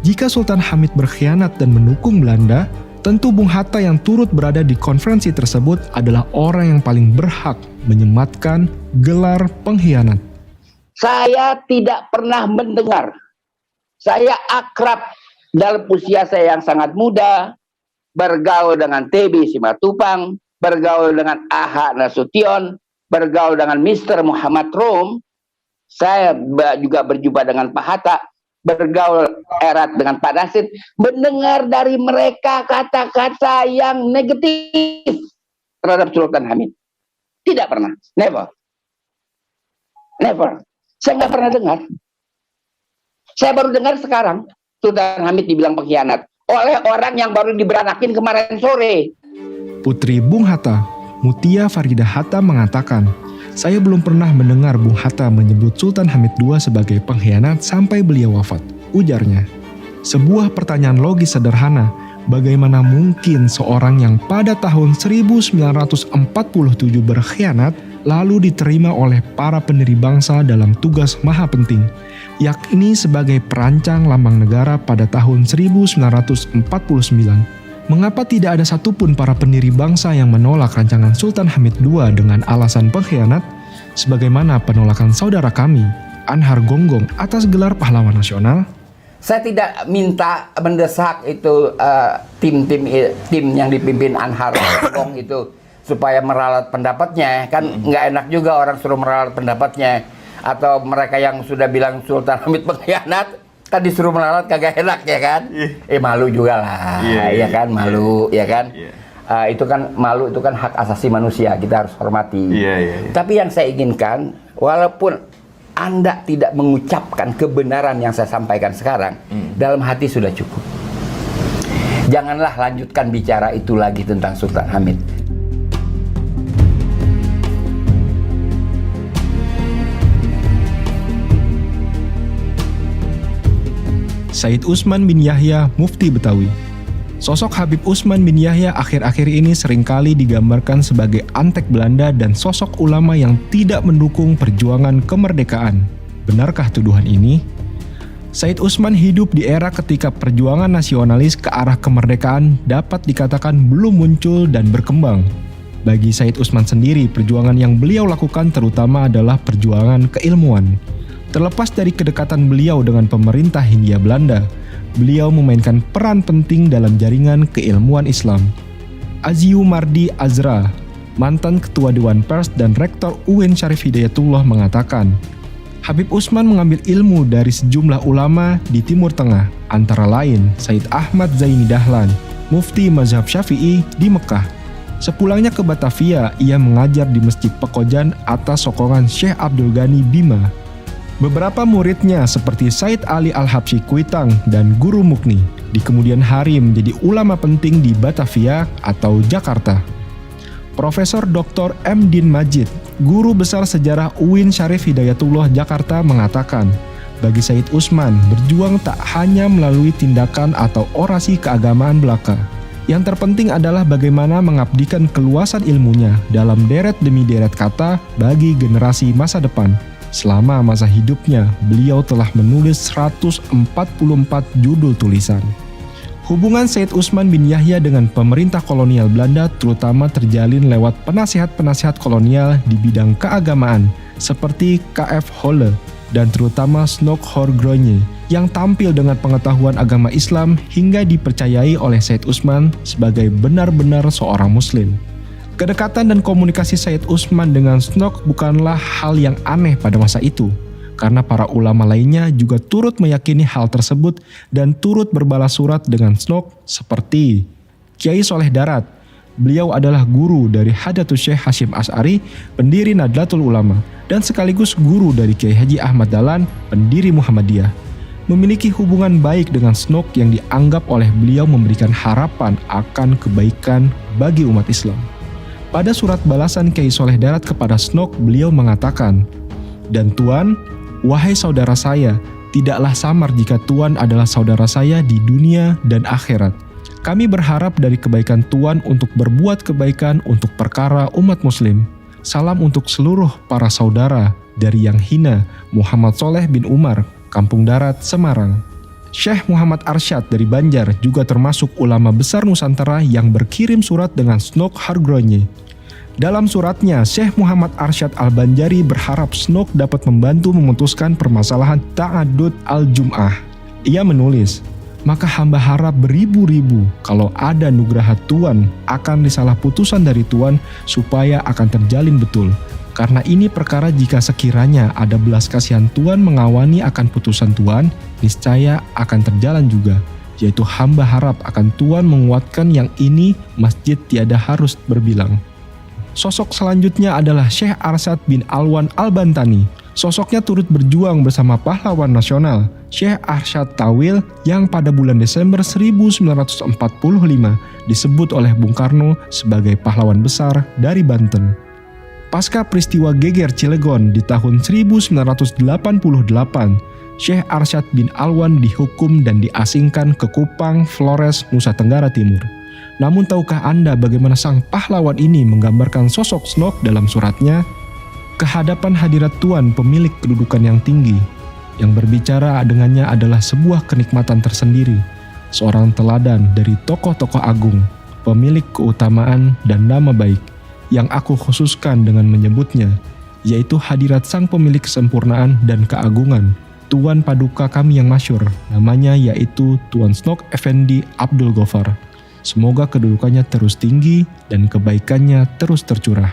Jika Sultan Hamid berkhianat dan mendukung Belanda, tentu Bung Hatta yang turut berada di konferensi tersebut adalah orang yang paling berhak menyematkan gelar pengkhianat. Saya tidak pernah mendengar. Saya akrab dalam usia saya yang sangat muda, bergaul dengan TB Simatupang, bergaul dengan Aha Nasution, bergaul dengan Mr. Muhammad Rom. Saya juga berjumpa dengan Pak Hatta, bergaul erat dengan Pak Nasir, mendengar dari mereka kata-kata yang negatif terhadap Sultan Hamid. Tidak pernah. Never. Saya nggak pernah dengar. Saya baru dengar sekarang Sultan Hamid dibilang pengkhianat oleh orang yang baru diberanakin kemarin sore. Putri Bung Hatta, Mutia Farida Hatta mengatakan, saya belum pernah mendengar Bung Hatta menyebut Sultan Hamid II sebagai pengkhianat sampai beliau wafat. Ujarnya, sebuah pertanyaan logis sederhana, bagaimana mungkin seorang yang pada tahun 1947 berkhianat lalu diterima oleh para pendiri bangsa dalam tugas maha penting, yakni sebagai perancang lambang negara pada tahun 1949. Mengapa tidak ada satupun para pendiri bangsa yang menolak rancangan Sultan Hamid II dengan alasan pengkhianat, sebagaimana penolakan saudara kami, Anhar Gonggong, atas gelar pahlawan nasional? Saya tidak minta mendesak itu tim yang dipimpin Anhar Gonggong itu supaya meralat pendapatnya, kan nggak enak juga orang suruh meralat pendapatnya, atau mereka yang sudah bilang Sultan Hamid pengkhianat kan disuruh melarat kagak enak ya kan? Malu juga lah, ya kan, malu ya kan? Itu kan malu, itu kan hak asasi manusia, kita harus hormati. Tapi yang saya inginkan, walaupun Anda tidak mengucapkan kebenaran yang saya sampaikan sekarang, dalam hati sudah cukup. Janganlah lanjutkan bicara itu lagi tentang Sultan Hamid. Said Utsman bin Yahya, Mufti Betawi. Sosok Habib Utsman bin Yahya akhir-akhir ini seringkali digambarkan sebagai antek Belanda dan sosok ulama yang tidak mendukung perjuangan kemerdekaan. Benarkah tuduhan ini? Said Utsman hidup di era ketika perjuangan nasionalis ke arah kemerdekaan dapat dikatakan belum muncul dan berkembang. Bagi Said Utsman sendiri, perjuangan yang beliau lakukan terutama adalah perjuangan keilmuan. Terlepas dari kedekatan beliau dengan pemerintah Hindia Belanda, beliau memainkan peran penting dalam jaringan keilmuan Islam. Azyu Mardi Azra, mantan Ketua Dewan Pers dan Rektor UIN Syarif Hidayatullah mengatakan, Habib Utsman mengambil ilmu dari sejumlah ulama di Timur Tengah, antara lain Said Ahmad Zaini Dahlan, Mufti Mazhab Syafi'i di Mekah. Sepulangnya ke Batavia, ia mengajar di Masjid Pekojan atas sokongan Syekh Abdul Ghani Bima. Beberapa muridnya seperti Said Ali Al-Habsyi Kuitang dan Guru Mukni di kemudian hari menjadi ulama penting di Batavia atau Jakarta. Profesor Dr. M. Din Majid, Guru Besar Sejarah UIN Syarif Hidayatullah Jakarta mengatakan, bagi Said Utsman, berjuang tak hanya melalui tindakan atau orasi keagamaan belaka. Yang terpenting adalah bagaimana mengabdikan keluasan ilmunya dalam deret demi deret kata bagi generasi masa depan. Selama masa hidupnya, beliau telah menulis 144 judul tulisan. Hubungan Said Utsman bin Yahya dengan pemerintah kolonial Belanda terutama terjalin lewat penasihat-penasihat kolonial di bidang keagamaan seperti K.F. Holle dan terutama Snok Horgrogne yang tampil dengan pengetahuan agama Islam hingga dipercayai oleh Said Utsman sebagai benar-benar seorang muslim. Kedekatan dan komunikasi Said Utsman dengan Snok bukanlah hal yang aneh pada masa itu, karena para ulama lainnya juga turut meyakini hal tersebut dan turut berbalas surat dengan Snok seperti Kiai Soleh Darat. Beliau adalah guru dari Hadatus Syekh Hasyim Asy'ari, pendiri Nadlatul Ulama, dan sekaligus guru dari Kiai Haji Ahmad Dahlan, pendiri Muhammadiyah. Memiliki hubungan baik dengan Snok yang dianggap oleh beliau memberikan harapan akan kebaikan bagi umat Islam. Pada surat balasan Kiai Soleh Darat kepada Snok, beliau mengatakan, "Dan Tuan, wahai saudara saya, tidaklah samar jika Tuan adalah saudara saya di dunia dan akhirat. Kami berharap dari kebaikan Tuan untuk berbuat kebaikan untuk perkara umat muslim. Salam untuk seluruh para saudara dari Yang Hina, Muhammad Soleh bin Umar, Kampung Darat, Semarang." Syekh Muhammad Arsyad dari Banjar juga termasuk ulama besar Nusantara yang berkirim surat dengan Snok Horgrogne. Dalam suratnya, Syekh Muhammad Arsyad Al-Banjari berharap Snok dapat membantu memutuskan permasalahan Ta'adud Al-Jum'ah. Ia menulis, "Maka hamba harap beribu-ribu kalau ada nugraha Tuan akan risalah putusan dari Tuan supaya akan terjalin betul. Karena ini perkara jika sekiranya ada belas kasihan Tuan mengawani akan putusan Tuan, niscaya akan terjalan juga. Yaitu hamba harap akan Tuan menguatkan yang ini masjid tiada harus berbilang." Sosok selanjutnya adalah Syekh Arsyad bin Alwan Al-Bantani. Sosoknya turut berjuang bersama pahlawan nasional Syekh Arsyad Tawil yang pada bulan Desember 1945 disebut oleh Bung Karno sebagai pahlawan besar dari Banten. Pasca peristiwa geger Cilegon di tahun 1988, Syekh Arsyad bin Alwan dihukum dan diasingkan ke Kupang, Flores, Nusa Tenggara Timur. Namun tahukah Anda bagaimana sang pahlawan ini menggambarkan sosok Snok dalam suratnya? Kehadapan hadirat Tuan pemilik kedudukan yang tinggi, yang berbicara dengannya adalah sebuah kenikmatan tersendiri, seorang teladan dari tokoh-tokoh agung, pemilik keutamaan dan nama baik, yang aku khususkan dengan menyebutnya, yaitu hadirat sang pemilik kesempurnaan dan keagungan, Tuan Paduka kami yang masyhur, namanya yaitu Tuan Snok Effendi Abdul Ghaffar. Semoga kedudukannya terus tinggi dan kebaikannya terus tercurah.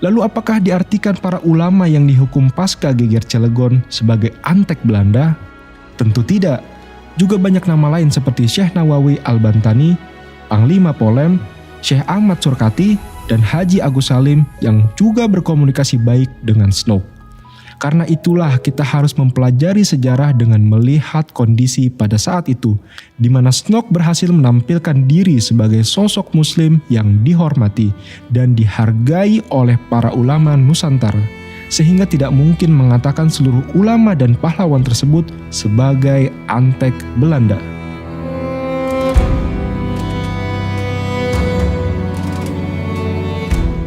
Lalu apakah diartikan para ulama yang dihukum pasca geger Cilegon sebagai antek Belanda? Tentu tidak. Juga banyak nama lain seperti Syekh Nawawi Al-Bantani, Panglima Polem, Syekh Ahmad Surkati, dan Haji Agus Salim yang juga berkomunikasi baik dengan Snok. Karena itulah kita harus mempelajari sejarah dengan melihat kondisi pada saat itu, di mana Snok berhasil menampilkan diri sebagai sosok muslim yang dihormati dan dihargai oleh para ulama Nusantara, sehingga tidak mungkin mengatakan seluruh ulama dan pahlawan tersebut sebagai antek Belanda.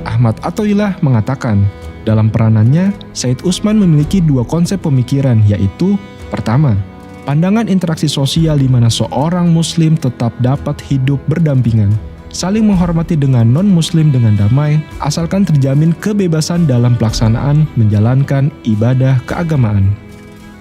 Ahmad Athoillah mengatakan, dalam peranannya, Said Usman memiliki dua konsep pemikiran, yaitu pertama, pandangan interaksi sosial di mana seorang muslim tetap dapat hidup berdampingan, saling menghormati dengan non-muslim dengan damai, asalkan terjamin kebebasan dalam pelaksanaan menjalankan ibadah keagamaan.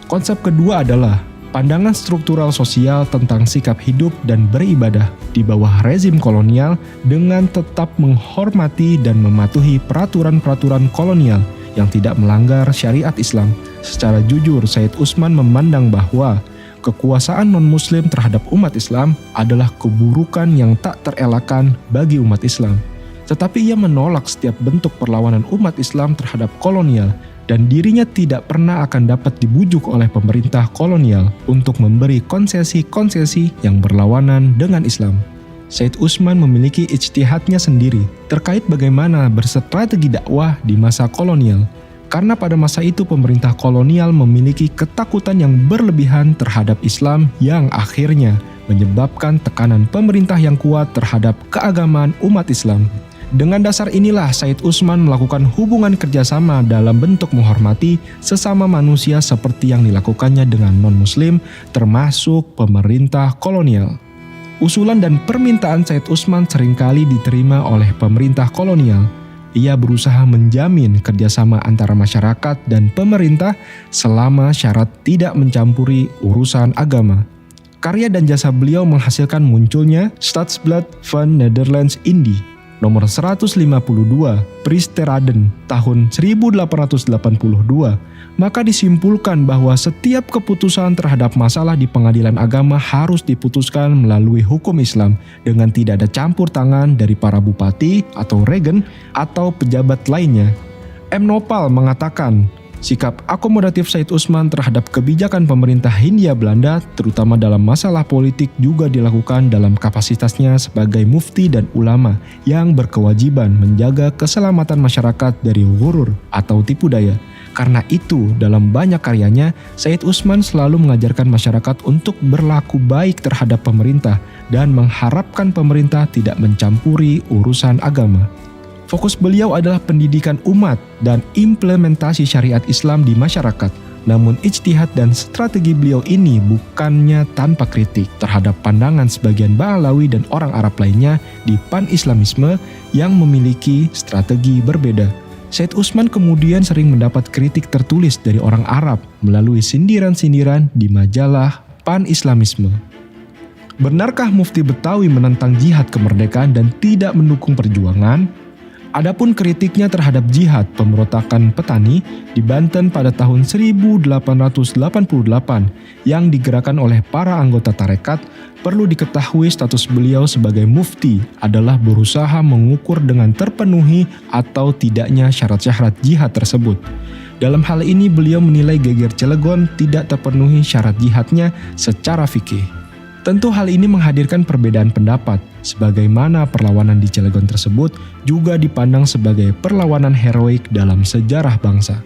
Konsep kedua adalah pandangan struktural sosial tentang sikap hidup dan beribadah di bawah rezim kolonial dengan tetap menghormati dan mematuhi peraturan-peraturan kolonial yang tidak melanggar syariat Islam. Secara jujur, Said Usman memandang bahwa kekuasaan non-muslim terhadap umat Islam adalah keburukan yang tak terelakkan bagi umat Islam. Tetapi ia menolak setiap bentuk perlawanan umat Islam terhadap kolonial, dan dirinya tidak pernah akan dapat dibujuk oleh pemerintah kolonial untuk memberi konsesi-konsesi yang berlawanan dengan Islam. Said Usman memiliki ijtihadnya sendiri terkait bagaimana berstrategi dakwah di masa kolonial, karena pada masa itu pemerintah kolonial memiliki ketakutan yang berlebihan terhadap Islam yang akhirnya menyebabkan tekanan pemerintah yang kuat terhadap keagamaan umat Islam. Dengan dasar inilah Said Usman melakukan hubungan kerjasama dalam bentuk menghormati sesama manusia seperti yang dilakukannya dengan non-muslim, termasuk pemerintah kolonial. Usulan dan permintaan Said Usman seringkali diterima oleh pemerintah kolonial. Ia berusaha menjamin kerjasama antara masyarakat dan pemerintah selama syarat tidak mencampuri urusan agama. Karya dan jasa beliau menghasilkan munculnya Stadsblad van Nederlands-Indië nomor 152 Pristeraden tahun 1882, maka disimpulkan bahwa setiap keputusan terhadap masalah di pengadilan agama harus diputuskan melalui hukum Islam dengan tidak ada campur tangan dari para bupati atau regen atau pejabat lainnya. M. Nopal mengatakan, sikap akomodatif Said Usman terhadap kebijakan pemerintah Hindia Belanda, terutama dalam masalah politik, juga dilakukan dalam kapasitasnya sebagai mufti dan ulama yang berkewajiban menjaga keselamatan masyarakat dari ghurur atau tipu daya. Karena itu, dalam banyak karyanya, Said Usman selalu mengajarkan masyarakat untuk berlaku baik terhadap pemerintah dan mengharapkan pemerintah tidak mencampuri urusan agama. Fokus beliau adalah pendidikan umat dan implementasi syariat Islam di masyarakat. Namun ijtihad dan strategi beliau ini bukannya tanpa kritik terhadap pandangan sebagian Ba'alawi dan orang Arab lainnya di pan-Islamisme yang memiliki strategi berbeda. Said Usman kemudian sering mendapat kritik tertulis dari orang Arab melalui sindiran-sindiran di majalah pan-Islamisme. Benarkah Mufti Betawi menentang jihad kemerdekaan dan tidak mendukung perjuangan? Adapun kritiknya terhadap jihad pemberontakan petani di Banten pada tahun 1888 yang digerakkan oleh para anggota tarekat, perlu diketahui status beliau sebagai mufti adalah berusaha mengukur dengan terpenuhi atau tidaknya syarat-syarat jihad tersebut. Dalam hal ini beliau menilai Geger Cilegon tidak terpenuhi syarat jihadnya secara fikih. Tentu hal ini menghadirkan perbedaan pendapat, sebagaimana perlawanan di Cilegon tersebut juga dipandang sebagai perlawanan heroik dalam sejarah bangsa.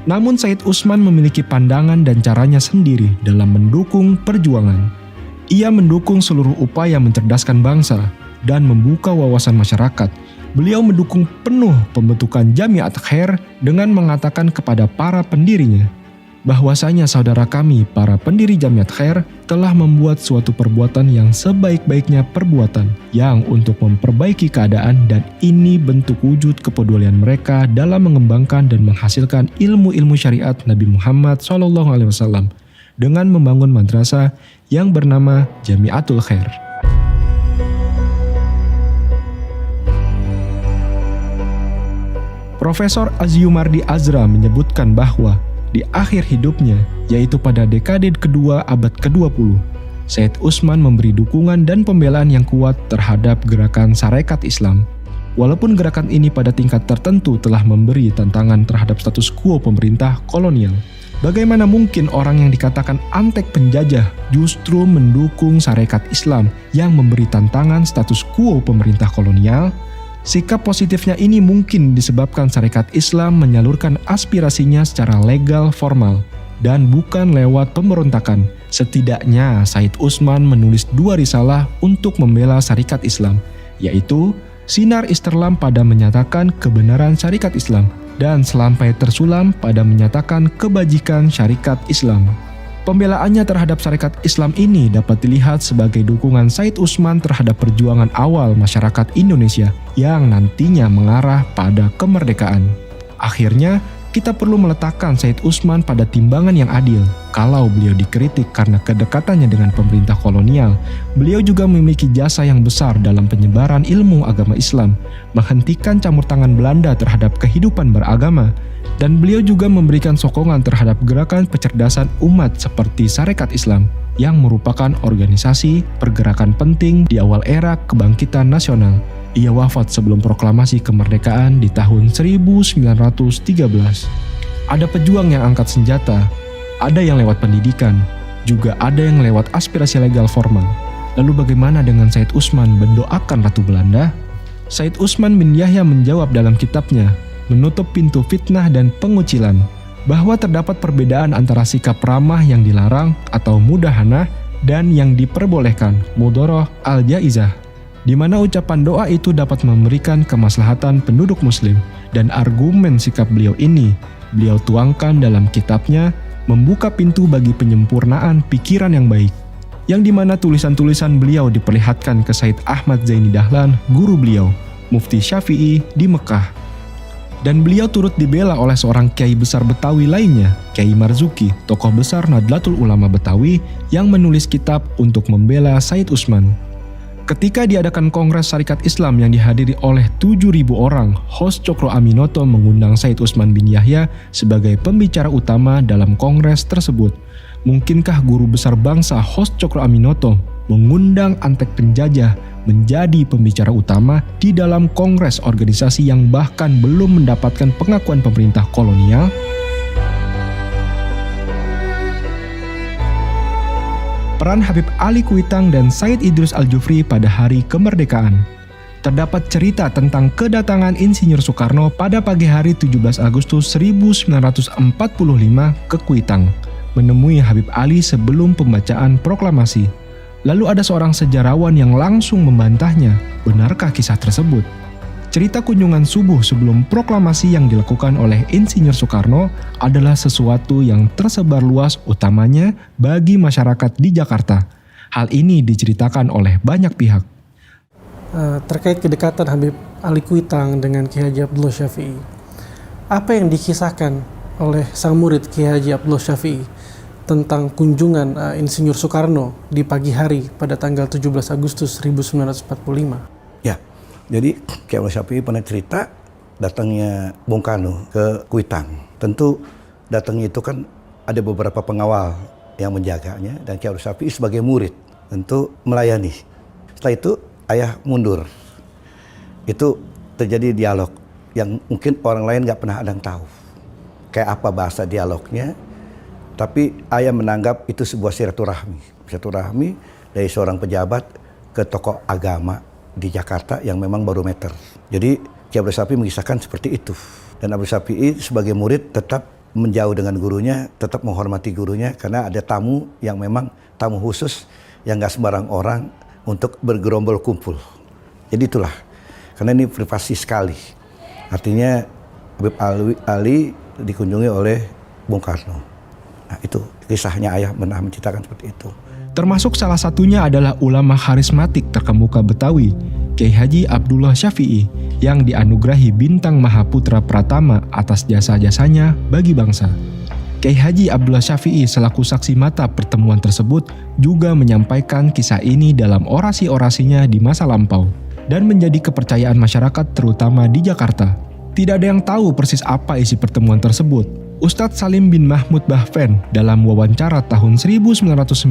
Namun Said Usman memiliki pandangan dan caranya sendiri dalam mendukung perjuangan. Ia mendukung seluruh upaya mencerdaskan bangsa dan membuka wawasan masyarakat. Beliau mendukung penuh pembentukan Jamiat Khair dengan mengatakan kepada para pendirinya, bahwasanya saudara kami para pendiri Jamiat Khair telah membuat suatu perbuatan yang sebaik-baiknya perbuatan yang untuk memperbaiki keadaan, dan ini bentuk wujud kepedulian mereka dalam mengembangkan dan menghasilkan ilmu-ilmu syariat Nabi Muhammad SAW dengan membangun madrasah yang bernama Jamiatul Khair. Profesor Azyumardi Azra menyebutkan bahwa di akhir hidupnya, yaitu pada dekade kedua abad ke-20, Said Usman memberi dukungan dan pembelaan yang kuat terhadap gerakan Sarekat Islam. Walaupun gerakan ini pada tingkat tertentu telah memberi tantangan terhadap status quo pemerintah kolonial. Bagaimana mungkin orang yang dikatakan antek penjajah justru mendukung Sarekat Islam yang memberi tantangan status quo pemerintah kolonial? Sikap positifnya ini mungkin disebabkan Sarekat Islam menyalurkan aspirasinya secara legal formal dan bukan lewat pemberontakan. Setidaknya Said Usman menulis 2 risalah untuk membela Sarekat Islam, yaitu Sinar Isterlam pada menyatakan kebenaran Syarikat Islam dan Selampai Tersulam pada menyatakan kebajikan Syarikat Islam. Pembelaannya terhadap Syarikat Islam ini dapat dilihat sebagai dukungan Said Usman terhadap perjuangan awal masyarakat Indonesia yang nantinya mengarah pada kemerdekaan. Akhirnya, kita perlu meletakkan Said Usman pada timbangan yang adil. Kalau beliau dikritik karena kedekatannya dengan pemerintah kolonial, beliau juga memiliki jasa yang besar dalam penyebaran ilmu agama Islam, menghentikan campur tangan Belanda terhadap kehidupan beragama, dan beliau juga memberikan sokongan terhadap gerakan pencerdasan umat seperti Sarekat Islam, yang merupakan organisasi pergerakan penting di awal era kebangkitan nasional. Ia wafat sebelum proklamasi kemerdekaan di tahun 1913. Ada pejuang yang angkat senjata, ada yang lewat pendidikan, juga ada yang lewat aspirasi legal formal. Lalu bagaimana dengan Said Usman mendoakan Ratu Belanda? Said Usman bin Yahya menjawab dalam kitabnya, Menutup Pintu Fitnah dan Pengucilan, bahwa terdapat perbedaan antara sikap ramah yang dilarang atau mudahanah dan yang diperbolehkan, mudoroh al-jaizah, di mana ucapan doa itu dapat memberikan kemaslahatan penduduk muslim, dan argumen sikap beliau ini beliau tuangkan dalam kitabnya Membuka Pintu bagi Penyempurnaan Pikiran yang Baik, yang dimana tulisan-tulisan beliau diperlihatkan ke Said Ahmad Zaini Dahlan, guru beliau, Mufti Syafi'i di Mekah. Dan beliau turut dibela oleh seorang kiai besar Betawi lainnya, Kiai Marzuki, tokoh besar Nahdlatul Ulama Betawi yang menulis kitab untuk membela Said Usman. Ketika diadakan Kongres Syarikat Islam yang dihadiri oleh 7.000 orang, host Cokro Aminoto mengundang Said Usman bin Yahya sebagai pembicara utama dalam kongres tersebut. Mungkinkah guru besar bangsa host Cokro Aminoto mengundang antek penjajah menjadi pembicara utama di dalam kongres organisasi yang bahkan belum mendapatkan pengakuan pemerintah kolonial? Peran Habib Ali Kuitang dan Said Idrus Al-Jufri pada hari kemerdekaan. Terdapat cerita tentang kedatangan Insinyur Soekarno pada pagi hari 17 Agustus 1945 ke Kuitang, menemui Habib Ali sebelum pembacaan proklamasi. Lalu ada seorang sejarawan yang langsung membantahnya. Benarkah kisah tersebut? Cerita kunjungan subuh sebelum proklamasi yang dilakukan oleh Insinyur Soekarno adalah sesuatu yang tersebar luas, utamanya bagi masyarakat di Jakarta. Hal ini diceritakan oleh banyak pihak. Terkait kedekatan Habib Ali Kuitang dengan Kiai Haji Abdullah Syafi'i, apa yang dikisahkan oleh sang murid Kiai Haji Abdullah Syafi'i tentang kunjungan Insinyur Soekarno di pagi hari pada tanggal 17 Agustus 1945? Ya, jadi Kiai Abdullah Syafi'i pernah cerita datangnya Bung Karno ke Kuitang. Tentu datangnya itu kan ada beberapa pengawal yang menjaganya dan Ki Abdul Syafi'i sebagai murid tentu melayani. Setelah itu ayah mundur. Itu terjadi dialog yang mungkin orang lain nggak pernah ada yang tahu. Kayak apa bahasa dialognya. Tapi ayah menganggap itu sebuah silaturahmi dari seorang pejabat ke tokoh agama di Jakarta yang memang barometer. Jadi Ki Abdul Syafi'i mengisahkan seperti itu. Dan Abdul Syafi'i sebagai murid tetap menjauh dengan gurunya, tetap menghormati gurunya karena ada tamu yang memang tamu khusus yang nggak sembarang orang untuk bergerombol kumpul. Jadi itulah, karena ini privasi sekali. Artinya Habib Ali dikunjungi oleh Bung Karno. Nah itu kisahnya ayah pernah menceritakan seperti itu. Termasuk salah satunya adalah ulama karismatik terkemuka Betawi, Kiai Haji Abdullah Syafi'i, yang dianugerahi bintang Mahaputra Pratama atas jasa-jasanya bagi bangsa. Kiai Haji Abdullah Syafi'i selaku saksi mata pertemuan tersebut juga menyampaikan kisah ini dalam orasi-orasinya di masa lampau dan menjadi kepercayaan masyarakat terutama di Jakarta. Tidak ada yang tahu persis apa isi pertemuan tersebut. Ustadz Salim bin Mahmud Bahven dalam wawancara tahun 1998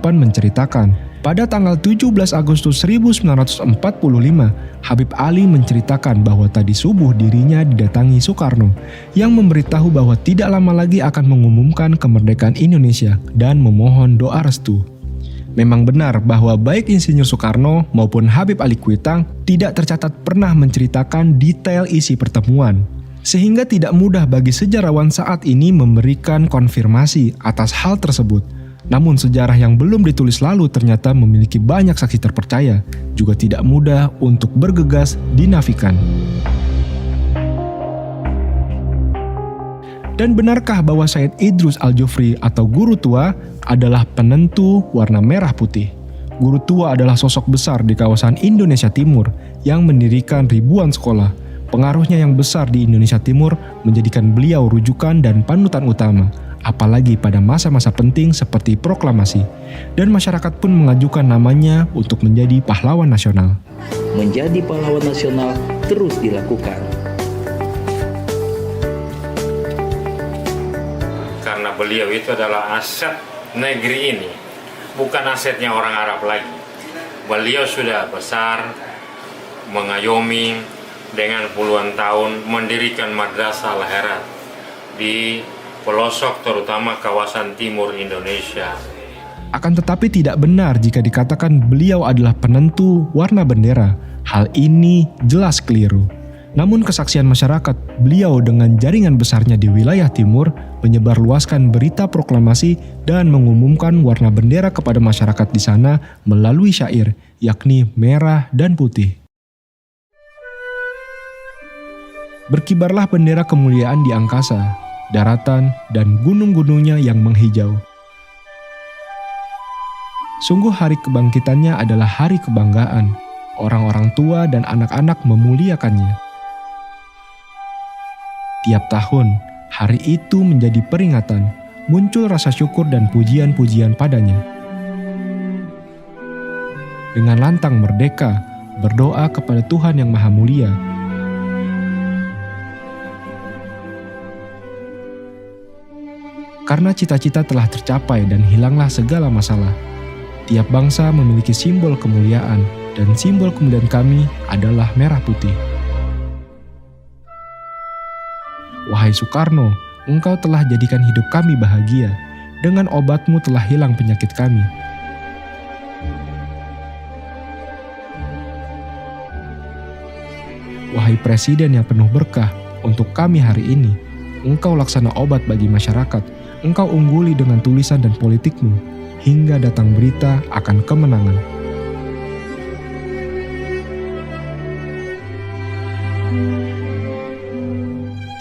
menceritakan, pada tanggal 17 Agustus 1945, Habib Ali menceritakan bahwa tadi subuh dirinya didatangi Soekarno yang memberitahu bahwa tidak lama lagi akan mengumumkan kemerdekaan Indonesia dan memohon doa restu. Memang benar bahwa baik Insinyur Soekarno maupun Habib Ali Kuitang tidak tercatat pernah menceritakan detail isi pertemuan. Sehingga tidak mudah bagi sejarawan saat ini memberikan konfirmasi atas hal tersebut. Namun sejarah yang belum ditulis lalu ternyata memiliki banyak saksi terpercaya, juga tidak mudah untuk bergegas dinafikan. Dan benarkah bahwa Said Idrus Al-Jufri atau guru tua adalah penentu warna merah putih? Guru tua adalah sosok besar di kawasan Indonesia Timur yang mendirikan ribuan sekolah. Pengaruhnya yang besar di Indonesia Timur menjadikan beliau rujukan dan panutan utama, apalagi pada masa-masa penting seperti proklamasi. Dan masyarakat pun mengajukan namanya untuk menjadi pahlawan nasional. Menjadi pahlawan nasional terus dilakukan. Karena beliau itu adalah aset negeri ini, bukan asetnya orang Arab lagi. Beliau sudah besar, mengayomi, dengan puluhan tahun mendirikan Madrasah Al-Herat di pelosok terutama kawasan timur Indonesia. Akan tetapi tidak benar jika dikatakan beliau adalah penentu warna bendera. Hal ini jelas keliru. Namun kesaksian masyarakat, beliau dengan jaringan besarnya di wilayah timur menyebarluaskan berita proklamasi dan mengumumkan warna bendera kepada masyarakat di sana melalui syair, yakni merah dan putih. Berkibarlah bendera kemuliaan di angkasa, daratan, dan gunung-gunungnya yang menghijau. Sungguh hari kebangkitannya adalah hari kebanggaan. Orang-orang tua dan anak-anak memuliakannya. Tiap tahun, hari itu menjadi peringatan, muncul rasa syukur dan pujian-pujian padanya. Dengan lantang merdeka, berdoa kepada Tuhan yang Maha Mulia. Karena cita-cita telah tercapai dan hilanglah segala masalah. Tiap bangsa memiliki simbol kemuliaan, dan simbol kemuliaan kami adalah merah putih. Wahai Soekarno, engkau telah jadikan hidup kami bahagia. Dengan obatmu telah hilang penyakit kami. Wahai Presiden yang penuh berkah, untuk kami hari ini, engkau laksana obat bagi masyarakat. Engkau ungguli dengan tulisan dan politikmu, hingga datang berita akan kemenangan.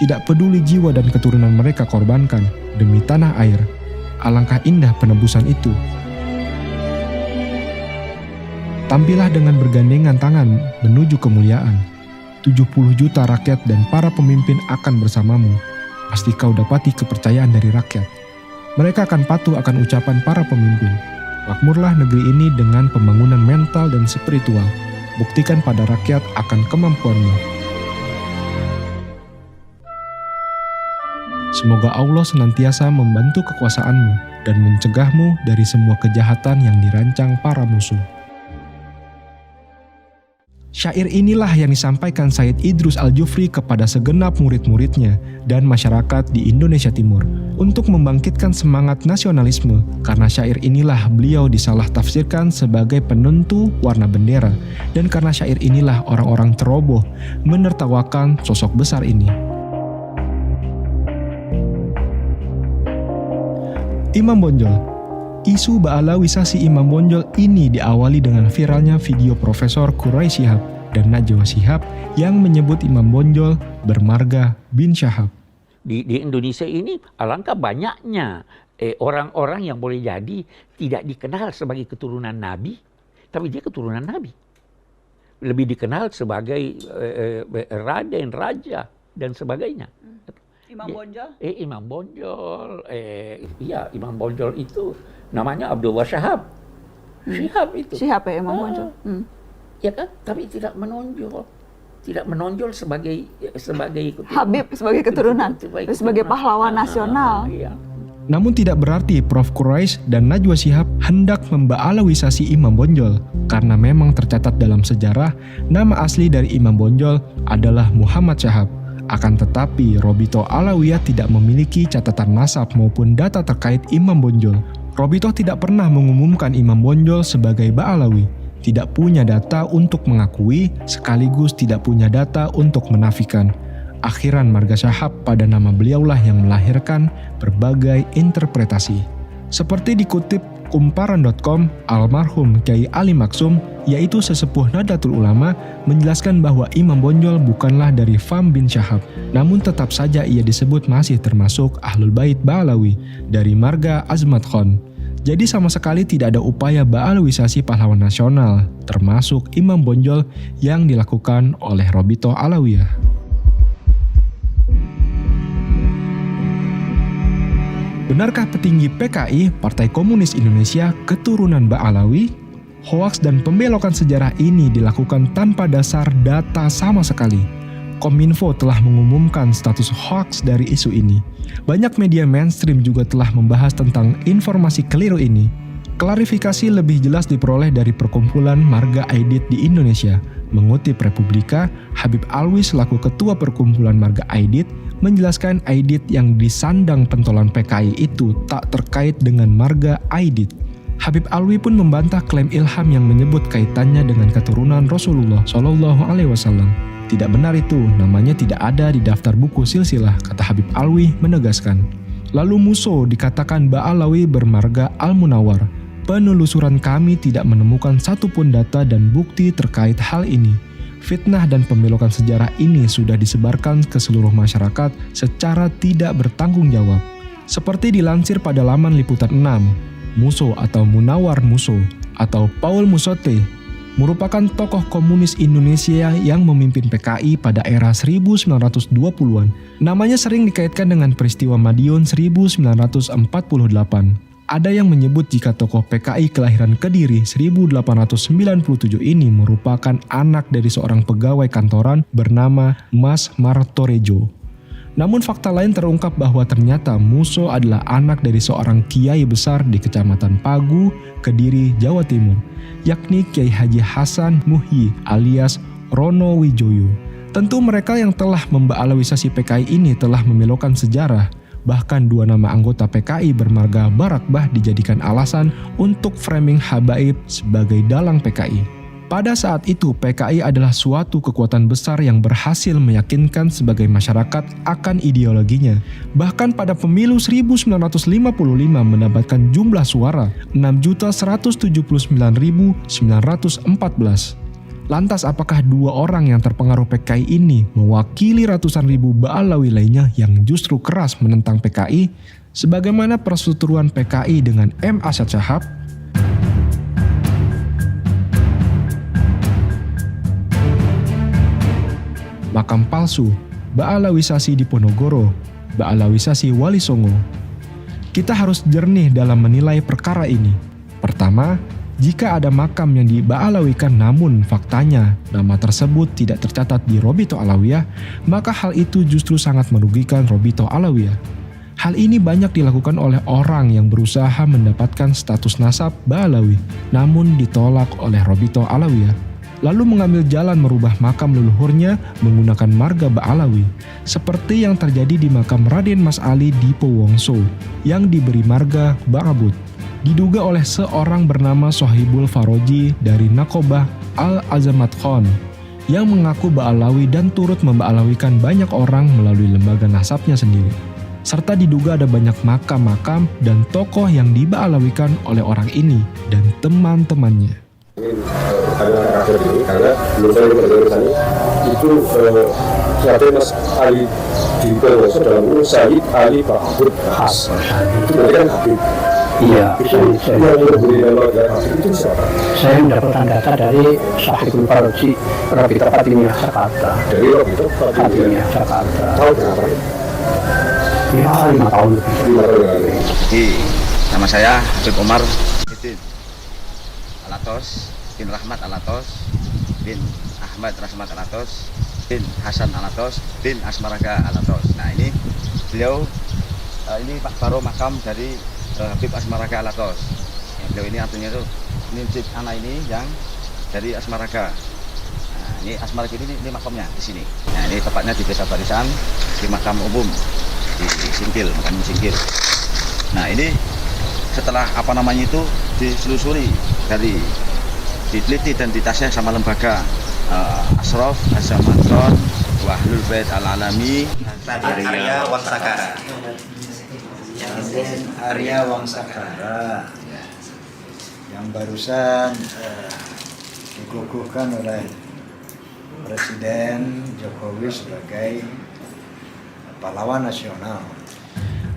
Tidak peduli jiwa dan keturunan mereka korbankan demi tanah air, alangkah indah penebusan itu. Tampillah dengan bergandengan tangan menuju kemuliaan. 70 juta rakyat dan para pemimpin akan bersamamu. Pasti kau dapati kepercayaan dari rakyat. Mereka akan patuh akan ucapan para pemimpin. Makmurlah negeri ini dengan pembangunan mental dan spiritual. Buktikan pada rakyat akan kemampuanmu. Semoga Allah senantiasa membantu kekuasaanmu dan mencegahmu dari semua kejahatan yang dirancang para musuh. Syair inilah yang disampaikan Said Idrus Al-Jufri kepada segenap murid-muridnya dan masyarakat di Indonesia Timur untuk membangkitkan semangat nasionalisme, karena syair inilah beliau disalah tafsirkan sebagai penentu warna bendera, dan karena syair inilah orang-orang ceroboh menertawakan sosok besar ini. Imam Bonjol. Isu Ba'alawisasi Imam Bonjol ini diawali dengan viralnya video Profesor Quraish Shihab dan Najwa Shihab yang menyebut Imam Bonjol bermarga bin Syahab. Di Indonesia ini alangkah banyaknya orang-orang yang boleh jadi tidak dikenal sebagai keturunan Nabi, tapi dia keturunan Nabi. Lebih dikenal sebagai raden, raja, dan sebagainya. Imam Bonjol? Imam Bonjol. Iya, Imam Bonjol itu namanya Abdullah Syahab. Syihab itu. Syihab ya, Imam Bonjol. Ya kan? Tapi tidak menonjol. Tidak menonjol sebagai Habib, sebagai keturunan. Sebagai pahlawan nasional. Iya. Namun tidak berarti Prof. Quraish dan Najwa Shihab hendak memba'alawisasi Imam Bonjol, karena memang tercatat dalam sejarah nama asli dari Imam Bonjol adalah Muhammad Syahab. Akan tetapi, Robito Alawiyah tidak memiliki catatan nasab maupun data terkait Imam Bonjol. Robito tidak pernah mengumumkan Imam Bonjol sebagai Ba'alawi, tidak punya data untuk mengakui, sekaligus tidak punya data untuk menafikan. Akhiran marga Syahab pada nama beliaulah yang melahirkan berbagai interpretasi. Seperti dikutip kumparan.com, almarhum Kyai Ali Maksum, yaitu sesepuh Nahdlatul Ulama, menjelaskan bahwa Imam Bonjol bukanlah dari Fam bin Syahab, namun tetap saja ia disebut masih termasuk Ahlul Bait Ba'alawi dari marga Azmat Khan. Jadi sama sekali tidak ada upaya Ba'alawisasi pahlawan nasional, termasuk Imam Bonjol yang dilakukan oleh Robito Alawiyah. Benarkah petinggi PKI, Partai Komunis Indonesia, keturunan Ba'alawi? Hoaks dan pembelokan sejarah ini dilakukan tanpa dasar data sama sekali. Kominfo telah mengumumkan status hoaks dari isu ini. Banyak media mainstream juga telah membahas tentang informasi keliru ini. Klarifikasi lebih jelas diperoleh dari perkumpulan Marga Aidit di Indonesia. Mengutip Republika, Habib Alwi selaku ketua perkumpulan Marga Aidit menjelaskan Aidit yang disandang pentolan PKI itu tak terkait dengan marga Aidit. Habib Alwi pun membantah klaim Ilham yang menyebut kaitannya dengan keturunan Rasulullah Shallallahu Alaihi Wasallam. Tidak benar itu, namanya tidak ada di daftar buku silsilah, kata Habib Alwi menegaskan. Lalu Muso dikatakan Ba'alawi bermarga Al-Munawar. Penelusuran kami tidak menemukan satupun data dan bukti terkait hal ini. Fitnah dan pembelokan sejarah ini sudah disebarkan ke seluruh masyarakat secara tidak bertanggung jawab. Seperti dilansir pada laman Liputan 6, Muso atau Munawar Muso atau Paul Musote merupakan tokoh komunis Indonesia yang memimpin PKI pada era 1920-an. Namanya sering dikaitkan dengan peristiwa Madiun 1948. Ada yang menyebut jika tokoh PKI kelahiran Kediri 1897 ini merupakan anak dari seorang pegawai kantoran bernama Mas Martorejo. Namun fakta lain terungkap bahwa ternyata Muso adalah anak dari seorang kiai besar di Kecamatan Pagu, Kediri, Jawa Timur, yakni Kiai Haji Hasan Muhyi alias Rono Wijoyo. Tentu mereka yang telah memba'alawisasi PKI ini telah membelokkan sejarah. Bahkan dua nama anggota PKI bermarga Barakbah dijadikan alasan untuk framing Habaib sebagai dalang PKI. Pada saat itu PKI adalah suatu kekuatan besar yang berhasil meyakinkan sebagai masyarakat akan ideologinya. Bahkan pada pemilu 1955 mendapatkan jumlah suara 6.179.914. Lantas apakah dua orang yang terpengaruh PKI ini mewakili ratusan ribu Ba'alawi lainnya yang justru keras menentang PKI? Sebagaimana perseteruan PKI dengan M. Asyad Syahab? Makam palsu, Ba'alawisasi di Ponorogo, Ba'alawisasi Wali Songo. Kita harus jernih dalam menilai perkara ini. Pertama, jika ada makam yang diba'alawikan namun faktanya nama tersebut tidak tercatat di Robito Alawiyah, maka hal itu justru sangat merugikan Robito Alawiyah. Hal ini banyak dilakukan oleh orang yang berusaha mendapatkan status nasab Ba'alawi, namun ditolak oleh Robito Alawiyah, lalu mengambil jalan merubah makam leluhurnya menggunakan marga Ba'alawi, seperti yang terjadi di makam Raden Mas Ali Dipo Wongso yang diberi marga Ba'abut, diduga oleh seorang bernama Sohibul Faroji dari Nakobah Al-Azamat Khan yang mengaku Ba'alawi dan turut memba'alawikan banyak orang melalui lembaga nasabnya sendiri. Serta diduga ada banyak makam-makam dan tokoh yang diba'alawikan oleh orang ini dan teman-temannya. Pertanyaan terakhir ini, karena belum saya mendengar itu Raden Mas Ali Dipo Wongso dalam itu Sayyid Ali Ba'abut Khas. Itu berarti kan Habib. Iya, yang memberi nama Habib itu siapa? Saya mendapatkan data dari Sohibul Faroji, Robito Fatimiyah Jakarta. Dari Robito Fatimiyah Jakarta. Tahun berapa? Ya, 5 tahun lebih. Nama saya Habib Omar Alatos bin Rahmat Alatos bin Ahmad Rahmat Alatos bin Hasan Alatos bin Asmaraga Alatos. Nah ini beliau ini Pak Baro makam dari Habib Asmaraga Alatos. Ya, beliau ini artinya itu nincip anak ini yang dari Asmaraga. Nah, ini Asmaraga ini makamnya di sini. Nah ini tepatnya di Desa Barisan di makam umum di Singkil, makam Singkil. Nah ini setelah itu diselusuri dari diteliti dan ditasnya sama lembaga Ashraf Azamatron Wahlul Bait Al-Alami Arya Wangsakara. Arya Wangsakara yang barusan dikukuhkan oleh Presiden Jokowi sebagai pahlawan nasional.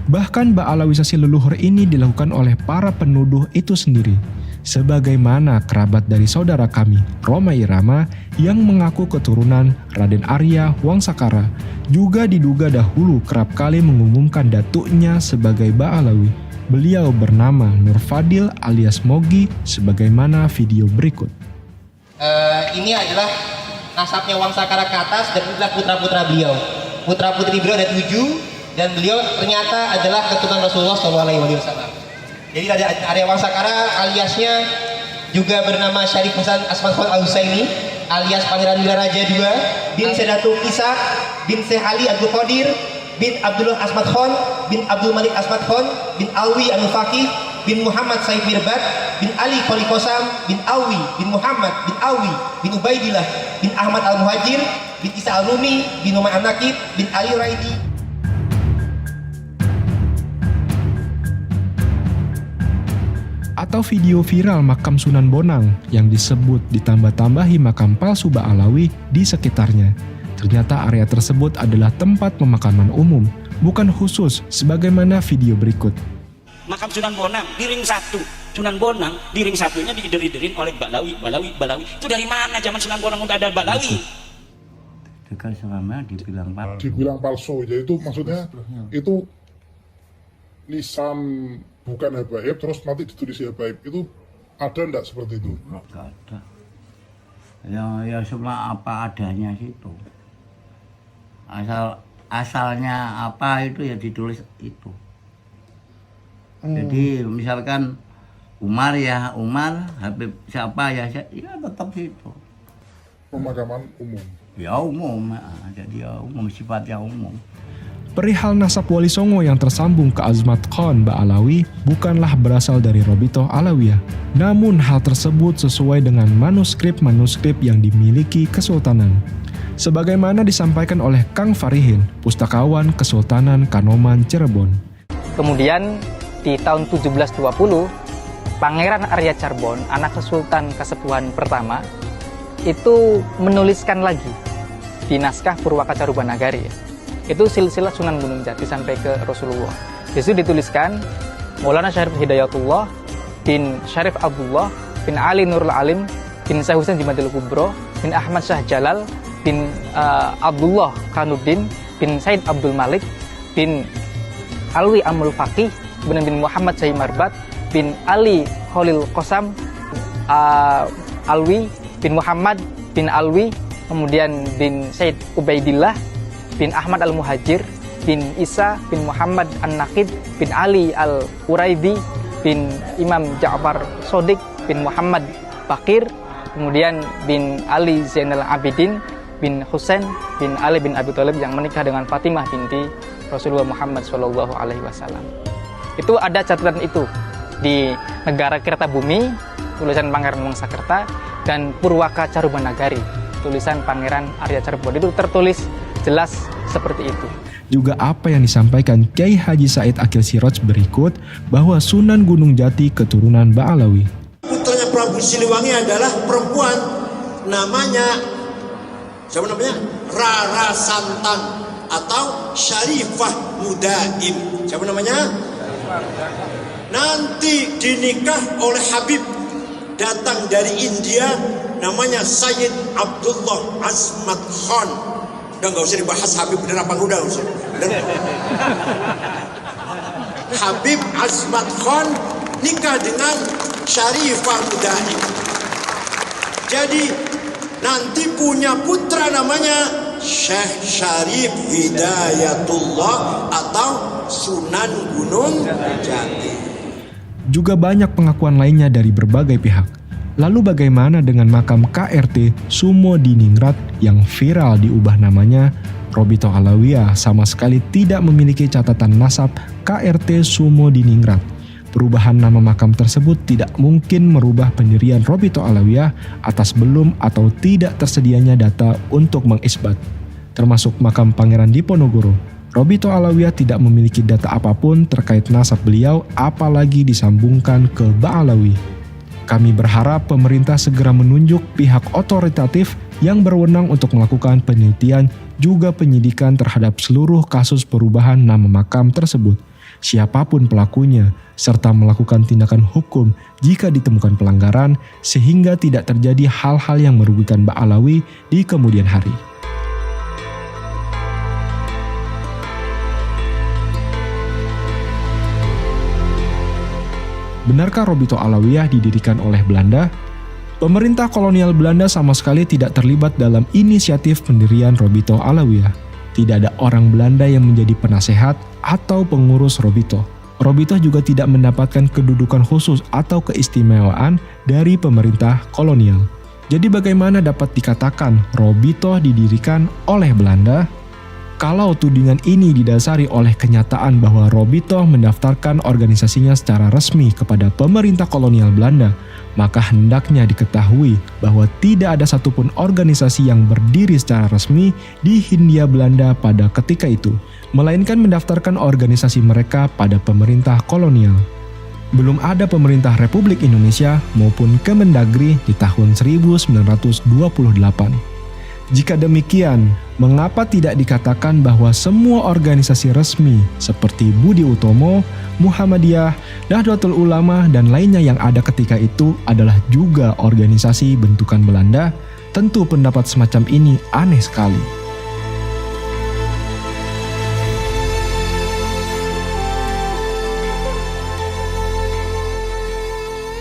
Bahkan ba'alawisasi leluhur ini dilakukan oleh para penuduh itu sendiri, sebagaimana kerabat dari saudara kami, Roma Irama, yang mengaku keturunan Raden Arya Wangsakara, juga diduga dahulu kerap kali mengumumkan datuknya sebagai Ba'alawi. Beliau bernama Nur Fadil alias Mogi, sebagaimana video berikut. Ini adalah nasabnya Wangsakara ke atas dan inilah putra-putra beliau. Putra-putri beliau ada 7 dan beliau ternyata adalah keturunan Rasulullah SAW. Jadi Arya Wangsakara aliasnya juga bernama Syarif Hasan Asmat Khan Al-Husaini alias Pangeran Wilaraja II bin Sedatul Isa bin Syekh Ali Abdul Qadir bin Abdullah Asmat Khan bin Abdul Malik Asmat Khan bin Alwi Al-Faqih bin Muhammad Said Mirbad bin Ali Kholi Qasam bin Alwi bin Muhammad bin Alwi bin Ubaidillah bin Ahmad Al-Muhajir bin Isa Al-Rumi bin Umar An-Nakib bin Ali Raidi. Atau video viral makam Sunan Bonang yang disebut ditambah-tambahi makam palsu Ba'alawi di sekitarnya. Ternyata area tersebut adalah tempat pemakaman umum, bukan khusus sebagaimana video berikut. Makam Sunan Bonang di ring 1. Sunan Bonang di ring 1-nya diider-iderin oleh Ba'alawi. Itu dari mana zaman Sunan Bonang udah ada Ba'alawi? Dekat selama dibilang palsu. Dibilang palsu, ya itu maksudnya itu lisan bukan habaib terus nanti ditulis habaib, itu ada enggak seperti itu? Enggak ada. Ya semua apa adanya situ. Asalnya apa itu ya ditulis itu. Jadi misalkan Umar ya Umar, Habib siapa ya tetap situ. Pemakaman umum. Ya umum, jadi ya umum, sifatnya umum. Perihal nasab Wali Songo yang tersambung ke Azmat Khan Ba'alawi bukanlah berasal dari Robito Alawiyah. Namun hal tersebut sesuai dengan manuskrip-manuskrip yang dimiliki Kesultanan. Sebagaimana disampaikan oleh Kang Farihin, Pustakawan Kesultanan Kanoman Cirebon. Kemudian di tahun 1720, Pangeran Arya Charbon, anak Sultan Kasepuhan pertama, itu menuliskan lagi di naskah Purwaka Carubanagari. Itu silsilah Sunan Gunung Jati sampai ke Rasulullah. Di situ dituliskan Maulana Syarif Hidayatullah bin Syarif Abdullah bin Ali Nurul Alim bin Syekh Husain Jimadil Kubro bin Ahmad Syah Jalal bin Abdullah Kanuddin bin Said Abdul Malik bin Alwi Amul Faqih bin Muhammad Syahid Marbat bin Ali Khalil Qasam Alwi bin Muhammad bin Alwi, kemudian bin Said Ubaidillah bin Ahmad Al-Muhajir bin Isa bin Muhammad An-Naqid bin Ali Al-Uraidi bin Imam Ja'far Shodiq bin Muhammad Bakir, kemudian bin Ali Zainal Abidin bin Husain bin Ali bin Abi Thalib yang menikah dengan Fatimah binti Rasulullah Muhammad SAW. Itu ada catatan itu di Negara Kertabumi, tulisan Pangeran Wangsakerta, dan Purwaka Carubanagari, tulisan Pangeran Arya Carbon. Itu tertulis jelas seperti itu. Juga apa yang disampaikan Kiai Haji Said Akil Siraj berikut, bahwa Sunan Gunung Jati keturunan Ba'alawi. Putranya Prabu Siliwangi adalah perempuan, namanya siapa namanya? Rara Santan atau Syarifah Mudaim. Siapa namanya? Nanti dinikah oleh Habib datang dari India, namanya Sayyid Abdullah Azmat Khan. Udah nggak usah dibahas Habib bener apa udah usah. Habib Azmat Khan nikah dengan Syarifah Mudaim. Jadi nanti punya putra namanya Syekh Syarif Hidayatullah atau Sunan Gunung Jati. Juga banyak pengakuan lainnya dari berbagai pihak. Lalu bagaimana dengan makam KRT Sumo di Ningrat yang viral diubah namanya? Robito Alawiyah sama sekali tidak memiliki catatan nasab KRT Sumo di Ningrat. Perubahan nama makam tersebut tidak mungkin merubah pendirian Robito Alawiyah atas belum atau tidak tersedianya data untuk mengisbat. Termasuk makam Pangeran Diponegoro, Robito Alawiyah tidak memiliki data apapun terkait nasab beliau, apalagi disambungkan ke Ba'alawi. Kami berharap pemerintah segera menunjuk pihak otoritatif yang berwenang untuk melakukan penelitian juga penyidikan terhadap seluruh kasus perubahan nama makam tersebut, siapapun pelakunya, serta melakukan tindakan hukum jika ditemukan pelanggaran sehingga tidak terjadi hal-hal yang merugikan Ba'alawi di kemudian hari. Benarkah Robito Alawiyah didirikan oleh Belanda? Pemerintah kolonial Belanda sama sekali tidak terlibat dalam inisiatif pendirian Robito Alawiyah. Tidak ada orang Belanda yang menjadi penasehat atau pengurus Robito. Robito juga tidak mendapatkan kedudukan khusus atau keistimewaan dari pemerintah kolonial. Jadi bagaimana dapat dikatakan Robito didirikan oleh Belanda? Kalau tudingan ini didasari oleh kenyataan bahwa Robito mendaftarkan organisasinya secara resmi kepada pemerintah kolonial Belanda, maka hendaknya diketahui bahwa tidak ada satupun organisasi yang berdiri secara resmi di Hindia Belanda pada ketika itu, melainkan mendaftarkan organisasi mereka pada pemerintah kolonial. Belum ada pemerintah Republik Indonesia maupun Kemendagri di tahun 1928. Jika demikian, mengapa tidak dikatakan bahwa semua organisasi resmi seperti Budi Utomo, Muhammadiyah, Nahdlatul Ulama, dan lainnya yang ada ketika itu adalah juga organisasi bentukan Belanda? Tentu pendapat semacam ini aneh sekali.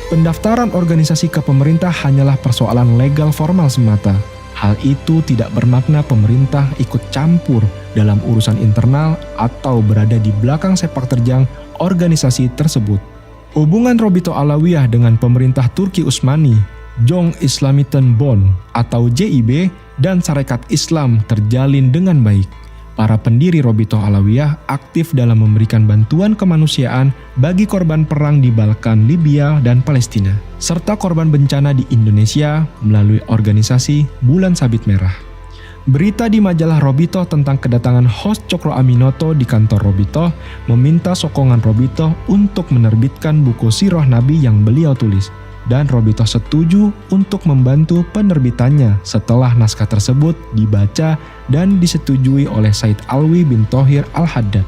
Pendaftaran organisasi ke pemerintah hanyalah persoalan legal formal semata. Hal itu tidak bermakna pemerintah ikut campur dalam urusan internal atau berada di belakang sepak terjang organisasi tersebut. Hubungan Robito Alawiyah dengan pemerintah Turki Utsmani, Jong Islamiten Bond atau JIB, dan Sarekat Islam terjalin dengan baik. Para pendiri Robito Alawiyah aktif dalam memberikan bantuan kemanusiaan bagi korban perang di Balkan, Libya, dan Palestina, serta korban bencana di Indonesia melalui organisasi Bulan Sabit Merah. Berita di majalah Robito tentang kedatangan host Cokro Aminoto di kantor Robito meminta sokongan Robito untuk menerbitkan buku Sirah Nabi yang beliau tulis, dan Robito setuju untuk membantu penerbitannya setelah naskah tersebut dibaca dan disetujui oleh Said Alwi bin Thohir Al-Haddad.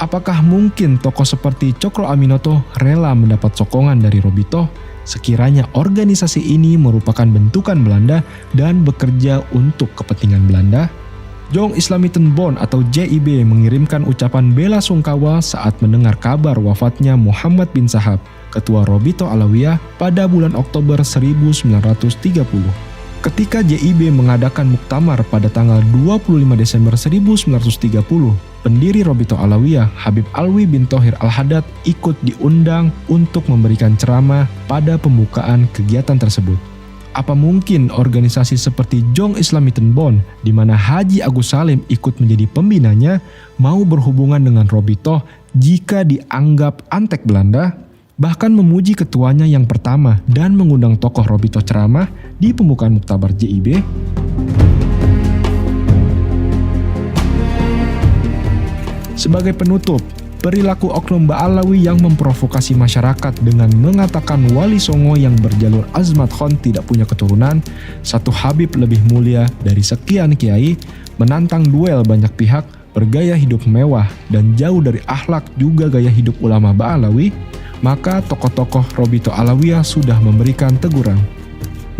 Apakah mungkin tokoh seperti Cokro Aminoto rela mendapat sokongan dari Robito sekiranya organisasi ini merupakan bentukan Belanda dan bekerja untuk kepentingan Belanda? Jong Islamiten Bond atau JIB mengirimkan ucapan bela sungkawa saat mendengar kabar wafatnya Muhammad bin Sahab, ketua Robito Alawiyah, pada bulan Oktober 1930. Ketika JIB mengadakan muktamar pada tanggal 25 Desember 1930, pendiri Robito Alawiyah, Habib Alwi bin Thohir Al-Haddad, ikut diundang untuk memberikan ceramah pada pembukaan kegiatan tersebut. Apa mungkin organisasi seperti Jong Islamiten Bond, di mana Haji Agus Salim ikut menjadi pembinanya, mau berhubungan dengan Robito jika dianggap antek Belanda, bahkan memuji ketuanya yang pertama dan mengundang tokoh Robito ceramah di pembukaan Muktabar JIB? Sebagai penutup, perilaku oknum Ba'alawi yang memprovokasi masyarakat dengan mengatakan Wali Songo yang berjalur Azmat Khan tidak punya keturunan, satu Habib lebih mulia dari sekian kiai, menantang duel banyak pihak, bergaya hidup mewah dan jauh dari akhlak juga gaya hidup ulama Ba'alawi, maka tokoh-tokoh Robito Alawiyah sudah memberikan teguran.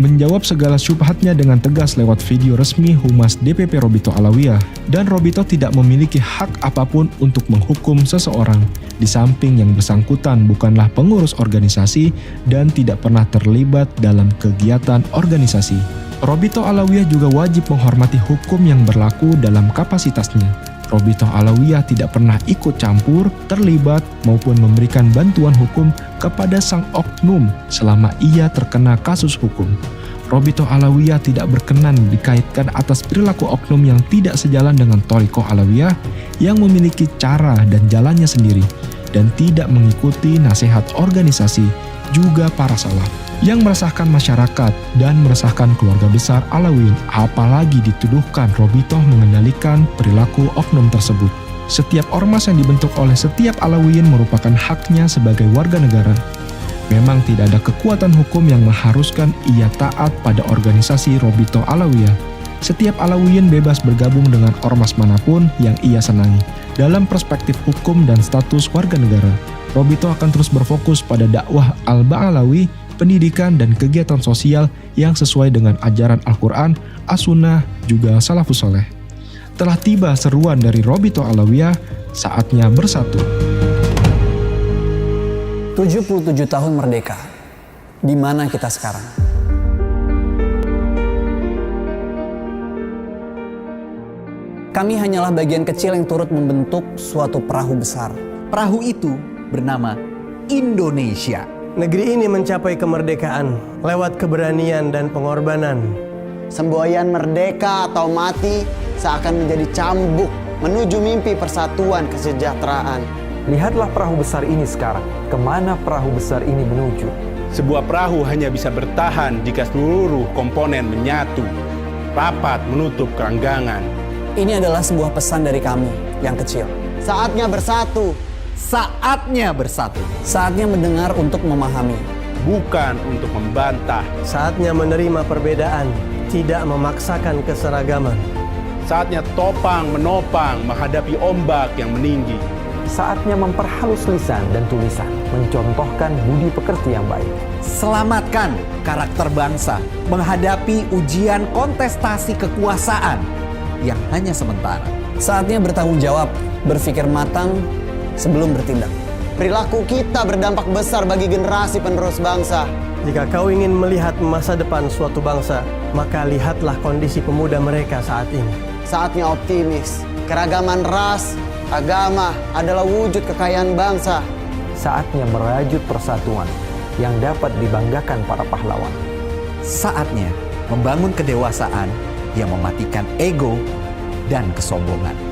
Menjawab segala syubhatnya dengan tegas lewat video resmi Humas DPP Robito Alawiyah, dan Robito tidak memiliki hak apapun untuk menghukum seseorang, di samping yang bersangkutan bukanlah pengurus organisasi dan tidak pernah terlibat dalam kegiatan organisasi. Robito Alawiyah juga wajib menghormati hukum yang berlaku dalam kapasitasnya. Robito Alawiyah tidak pernah ikut campur, terlibat, maupun memberikan bantuan hukum kepada sang oknum selama ia terkena kasus hukum. Robito Alawiyah tidak berkenan dikaitkan atas perilaku oknum yang tidak sejalan dengan Thariqah Alawiyah yang memiliki cara dan jalannya sendiri dan tidak mengikuti nasihat organisasi juga para salaf yang meresahkan masyarakat dan meresahkan keluarga besar Alawiyin, apalagi dituduhkan Robito mengendalikan perilaku oknum tersebut. Setiap ormas yang dibentuk oleh setiap Alawiyin merupakan haknya sebagai warga negara. Memang tidak ada kekuatan hukum yang mengharuskan ia taat pada organisasi Robito Alawiyah. Setiap Alawiyin bebas bergabung dengan ormas manapun yang ia senangi. Dalam perspektif hukum dan status warga negara, Robito akan terus berfokus pada dakwah Al-Ba'alawi, pendidikan dan kegiatan sosial yang sesuai dengan ajaran Al-Quran, As-Sunnah, juga Salafus Saleh. Telah tiba seruan dari Robito Alawiyah, saatnya bersatu. 77 tahun merdeka, di mana kita sekarang? Kami hanyalah bagian kecil yang turut membentuk suatu perahu besar. Perahu itu bernama Indonesia. Negeri ini mencapai kemerdekaan lewat keberanian dan pengorbanan. Semboyan merdeka atau mati seakan menjadi cambuk menuju mimpi persatuan kesejahteraan. Lihatlah perahu besar ini sekarang. Kemana perahu besar ini menuju? Sebuah perahu hanya bisa bertahan jika seluruh komponen menyatu, rapat menutup keranggangan. Ini adalah sebuah pesan dari kami yang kecil. Saatnya bersatu. Saatnya bersatu. Saatnya mendengar untuk memahami, bukan untuk membantah. Saatnya menerima perbedaan, tidak memaksakan keseragaman. Saatnya topang menopang menghadapi ombak yang meninggi. Saatnya memperhalus lisan dan tulisan, mencontohkan budi pekerti yang baik. Selamatkan karakter bangsa menghadapi ujian kontestasi kekuasaan yang hanya sementara. Saatnya bertanggung jawab, berpikir matang sebelum bertindak. Perilaku kita berdampak besar bagi generasi penerus bangsa. Jika kau ingin melihat masa depan suatu bangsa, maka lihatlah kondisi pemuda mereka saat ini. Saatnya optimis. Keragaman ras, agama adalah wujud kekayaan bangsa. Saatnya merajut persatuan yang dapat dibanggakan para pahlawan. Saatnya membangun kedewasaan yang mematikan ego dan kesombongan.